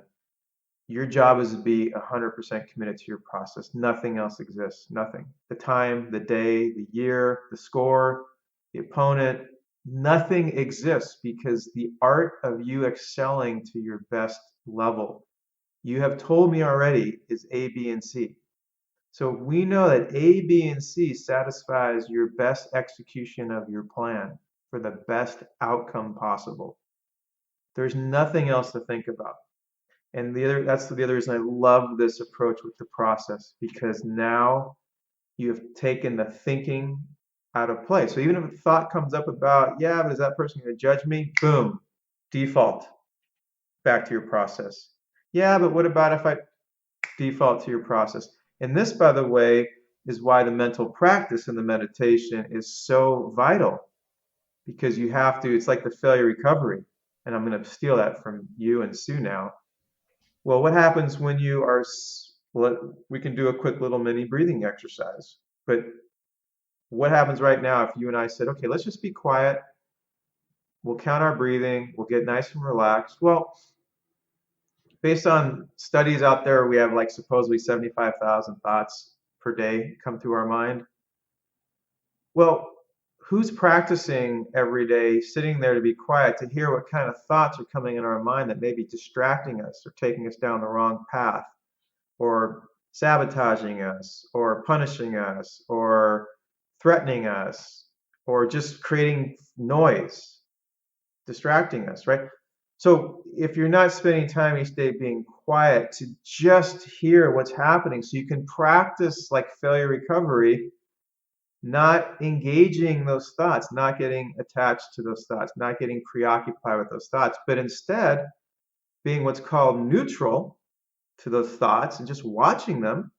Your job is to be 100% committed to your process. Nothing else exists. Nothing. The time, the day, the year, the score, the opponent, nothing exists because the art of you excelling to your best level, you have told me already, is A, B, and C. So we know that A, B, and C satisfies your best execution of your plan for the best outcome possible. There's nothing else to think about. And that's the other reason I love this approach with the process because now you have taken the thinking out of play. So even if a thought comes up about, yeah, but is that person going to judge me? Boom, default back to your process. Yeah, but what about if I default to your process? And this, by the way, is why the mental practice and the meditation is so vital because you have to, it's like the failure recovery. And I'm going to steal that from you and Sue now. Well, what happens when you are, well, we can do a quick little mini breathing exercise. But what happens right now if you and I said, okay, let's just be quiet. We'll count our breathing. We'll get nice and relaxed. Well, based on studies out there, we have like supposedly 75,000 thoughts per day come through our mind. Well, who's practicing every day, sitting there to be quiet, to hear what kind of thoughts are coming in our mind that may be distracting us or taking us down the wrong path, or sabotaging us, or punishing us, or threatening us, or just creating noise, distracting us, right? So if you're not spending time each day being quiet to just hear what's happening, so you can practice like failure recovery, not engaging those thoughts, not getting attached to those thoughts, not getting preoccupied with those thoughts, but instead being what's called neutral to those thoughts and just watching them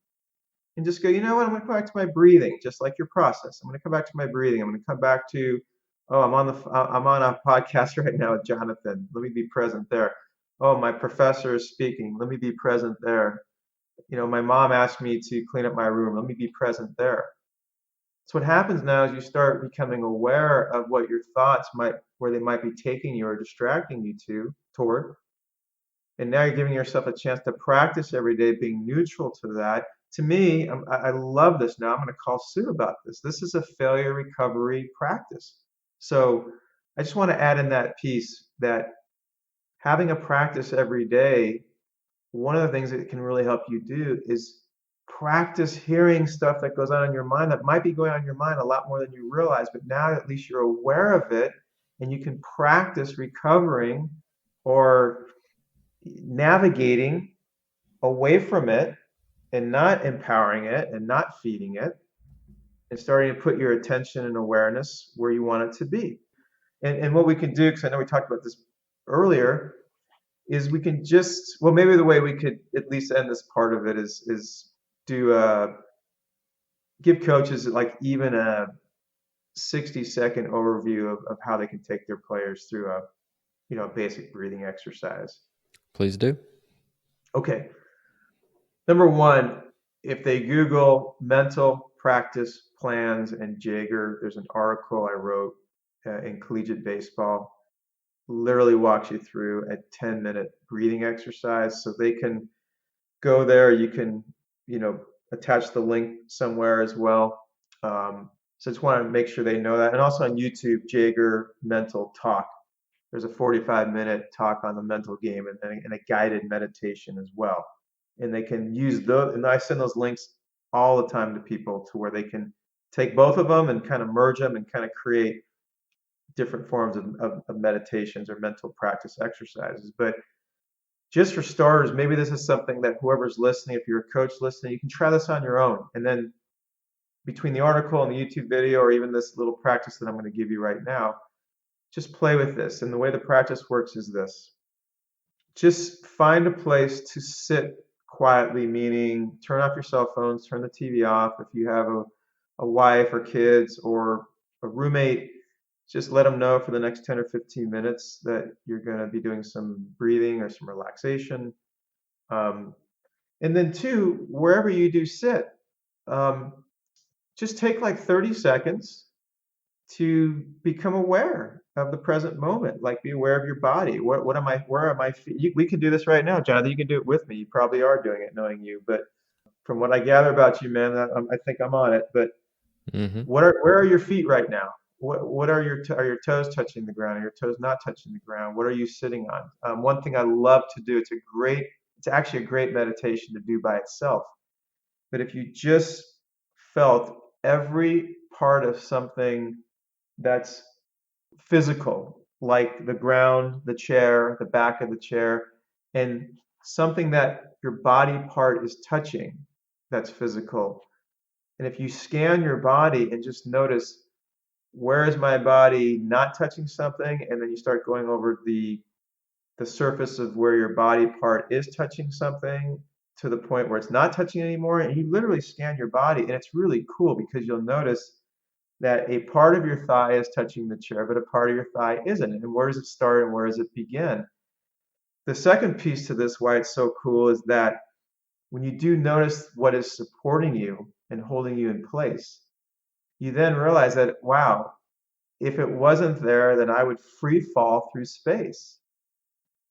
and just go, you know what, I'm going to come back to my breathing, just like your process. I'm going to come back to my breathing. I'm going to come back to, oh, I'm on a podcast right now with Jonathan. Let me be present there. Oh, my professor is speaking. Let me be present there. You know, my mom asked me to clean up my room. Let me be present there. So what happens now is you start becoming aware of what your thoughts might, where they might be taking you or distracting you toward. And now you're giving yourself a chance to practice every day being neutral to that. To me, I love this now. I'm going to call Sue about this. This is a failure recovery practice. So I just want to add in that piece that having a practice every day, one of the things that it can really help you do is practice hearing stuff that goes on in your mind that might be going on in your mind a lot more than you realize, but now at least you're aware of it and you can practice recovering or navigating away from it and not empowering it and not feeding it and starting to put your attention and awareness where you want it to be. And what we can do, because I know we talked about this earlier, is we can just, well, maybe the way we could at least end this part of it is do give coaches like even a 60-second overview of how they can take their players through a basic breathing exercise. Please do. Okay. Number one, if they Google mental practice plans and Jaeger, there's an article I wrote in Collegiate Baseball, literally walks you through a 10-minute breathing exercise. So they can go there. You can, attach the link somewhere as well. So I just want to make sure they know that. And also on YouTube, Jaeger Mental Talk. There's a 45-minute talk on the mental game and a guided meditation as well. And they can use those, and I send those links all the time to people to where they can take both of them and kind of merge them and kind of create different forms of meditations or mental practice exercises. But just for starters, maybe this is something that whoever's listening, if you're a coach listening, you can try this on your own. And then between the article and the YouTube video, or even this little practice that I'm going to give you right now, just play with this. And the way the practice works is this. Just find a place to sit quietly, meaning turn off your cell phones, turn the TV off. If you have a wife or kids or a roommate, just let them know for the next 10 or 15 minutes that you're going to be doing some breathing or some relaxation. And then two, wherever you do sit, um, just take like 30 seconds to become aware of the present moment. Like be aware of your body. What am I? Where are my feet? We can do this right now, Jonathan. You can do it with me. You probably are doing it, knowing you. But from what I gather about you, man, I think I'm on it. But Mm-hmm. where are your feet right now? What are are your toes touching the ground? Are your toes not touching the ground? What are you sitting on? One thing I love to do. It's actually a great meditation to do by itself. But if you just felt every part of something that's physical, like the ground, the chair, the back of the chair, and something that your body part is touching that's physical. And if you scan your body and just notice, where is my body not touching something, and then you start going over the surface of where your body part is touching something to the point where it's not touching anymore, and you literally scan your body, and it's really cool because you'll notice that a part of your thigh is touching the chair, but a part of your thigh isn't. And where does it start and where does it begin? The second piece to this, why it's so cool, is that when you do notice what is supporting you and holding you in place, you then realize that, wow, if it wasn't there, then I would free fall through space.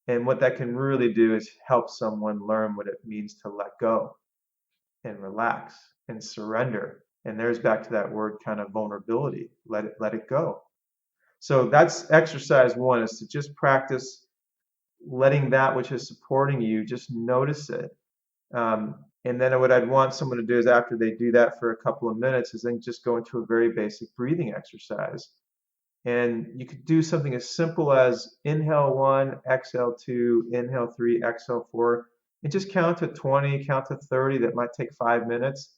And what that can really do is help someone learn what it means to let go and relax and surrender. And there's back to that word kind of vulnerability. Let it go. So that's exercise one, is to just practice letting that which is supporting you, just notice it. And then what I'd want someone to do is, after they do that for a couple of minutes, is then just go into a very basic breathing exercise. And you could do something as simple as inhale 1, exhale 2, inhale 3, exhale 4, and just count to 20, count to 30. That might take 5 minutes.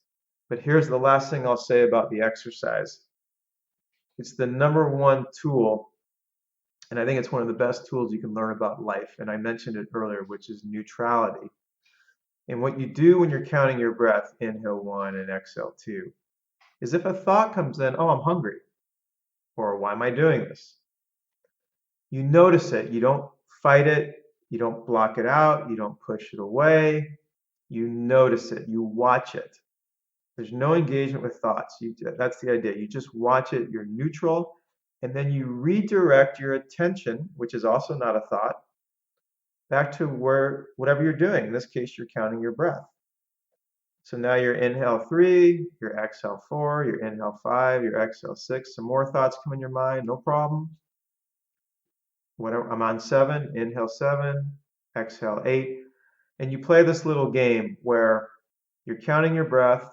But here's the last thing I'll say about the exercise. It's the number one tool, and I think it's one of the best tools you can learn about life. And I mentioned it earlier, which is neutrality. And what you do when you're counting your breath, inhale 1 and exhale 2, is if a thought comes in, oh, I'm hungry, or why am I doing this? You notice it. You don't fight it. You don't block it out. You don't push it away. You notice it. You watch it. There's no engagement with thoughts. That's the idea. You just watch it. You're neutral. And then you redirect your attention, which is also not a thought, back to whatever you're doing. In this case, you're counting your breath. So now your inhale 3, your exhale 4, your inhale 5, your exhale 6. Some more thoughts come in your mind, no problem. Whatever, I'm on 7, inhale 7, exhale 8. And you play this little game where you're counting your breath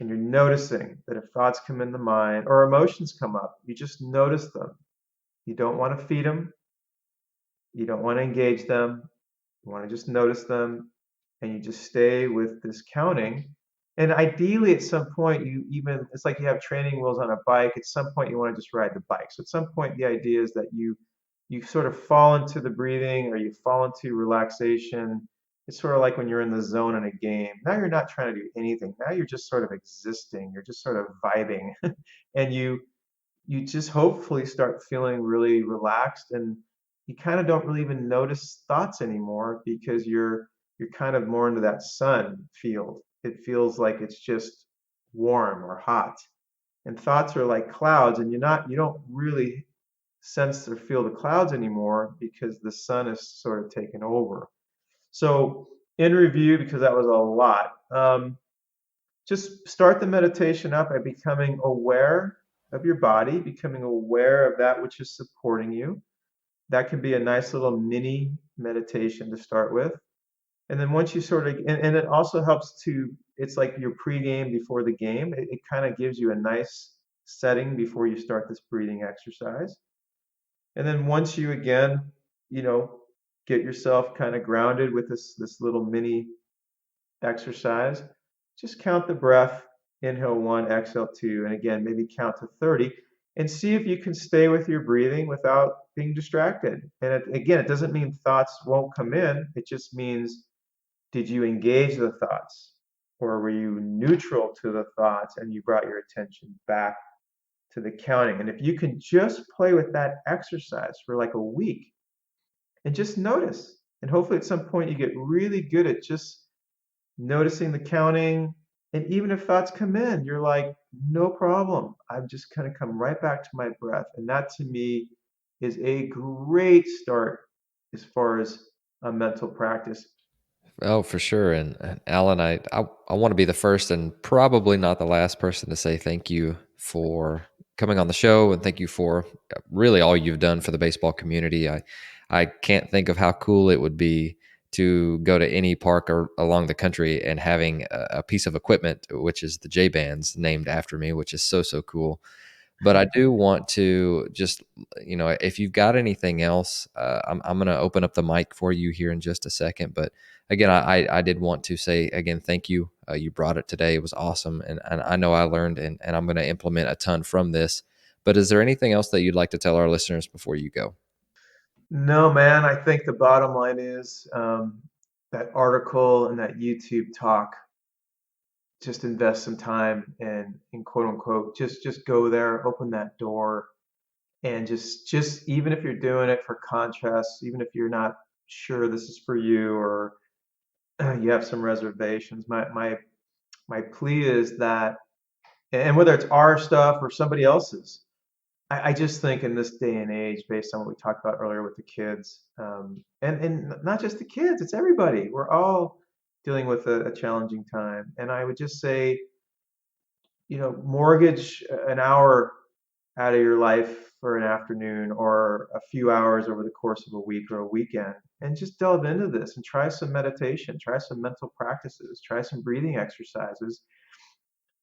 and you're noticing that if thoughts come in the mind or emotions come up, you just notice them. You don't want to feed them. You don't want to engage them. You want to just notice them, and you just stay with this counting. And ideally, at some point, it's like you have training wheels on a bike. At some point, you want to just ride the bike. So at some point, the idea is that you sort of fall into the breathing, or you fall into relaxation. It's sort of like when you're in the zone in a game. Now you're not trying to do anything. Now you're just sort of existing. You're just sort of vibing. And you just hopefully start feeling really relaxed, and you kind of don't really even notice thoughts anymore, because you're kind of more into that sun field. It feels like it's just warm or hot. And thoughts are like clouds, and you don't really sense or feel the clouds anymore, because the sun is sort of taken over. So in review, because that was a lot, just start the meditation up by becoming aware of your body, becoming aware of that which is supporting you. That can be a nice little mini meditation to start with. And then once you sort of, and it also helps it's like your pregame before the game. It kind of gives you a nice setting before you start this breathing exercise. And then once you again, you know, get yourself kind of grounded with this little mini exercise, just count the breath, inhale 1, exhale 2, and again, maybe count to 30, and see if you can stay with your breathing without being distracted. And again, it doesn't mean thoughts won't come in. It just means, did you engage the thoughts, or were you neutral to the thoughts and you brought your attention back to the counting? And if you can just play with that exercise for like a week and just notice, and hopefully at some point you get really good at just noticing the counting. And even if thoughts come in, you're like, no problem. I'm just kind of come right back to my breath. And that to me is a great start as far as a mental practice. Oh, for sure. And Alan, I want to be the first and probably not the last person to say thank you for coming on the show, and thank you for really all you've done for the baseball community. I can't think of how cool it would be to go to any park or along the country and having a piece of equipment, which is the J bands, named after me, which is so cool. But I do want to just, if you've got anything else, I'm going to open up the mic for you here in just a second. But again, I did want to say again, thank you. You brought it today. It was awesome. And I know I learned, and I'm going to implement a ton from this. But is there anything else that you'd like to tell our listeners before you go? No, man, I think the bottom line is that article and that YouTube talk, just invest some time and quote unquote, just go there, open that door, and just even if you're doing it for contrast, even if you're not sure this is for you, or you have some reservations, my plea is that, and whether it's our stuff or somebody else's, I just think in this day and age, based on what we talked about earlier with the kids, and not just the kids, it's everybody. We're all dealing with a challenging time, and I would just say, mortgage an hour out of your life for an afternoon or a few hours over the course of a week or a weekend and just delve into this and try some meditation, try some mental practices, try some breathing exercises.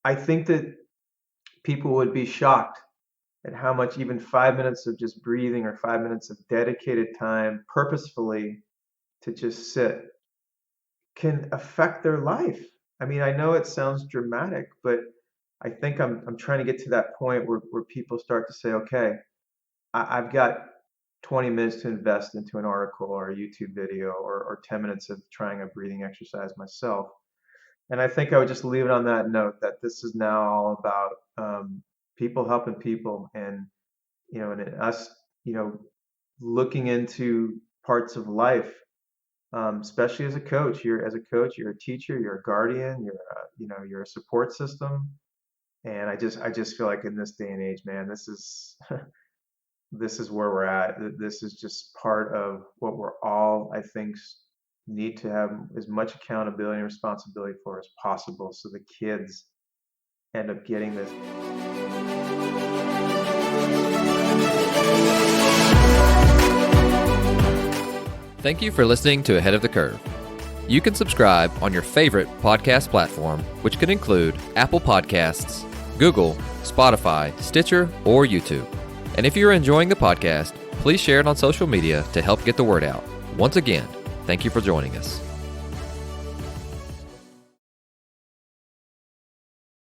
I think that people would be shocked at how much even 5 minutes of just breathing or 5 minutes of dedicated time purposefully to just sit can affect their life. I mean, I know it sounds dramatic, but I think I'm trying to get to that point where people start to say, okay, I've got 20 minutes to invest into an article or a YouTube video or 10 minutes of trying a breathing exercise myself. And I think I would just leave it on that note that this is now all about people helping people and us, looking into parts of life, especially as a coach. You're a teacher, you're a guardian, you're a support system. And I just feel like in this day and age, man, this is this is where we're at. This is just part of what we're all, I think, need to have as much accountability and responsibility for as possible, so the kids end up getting this. Thank you for listening to Ahead of the Curve. You can subscribe on your favorite podcast platform, which could include Apple Podcasts, Google, Spotify, Stitcher, or YouTube. And if you're enjoying the podcast, please share it on social media to help get the word out. Once again, thank you for joining us.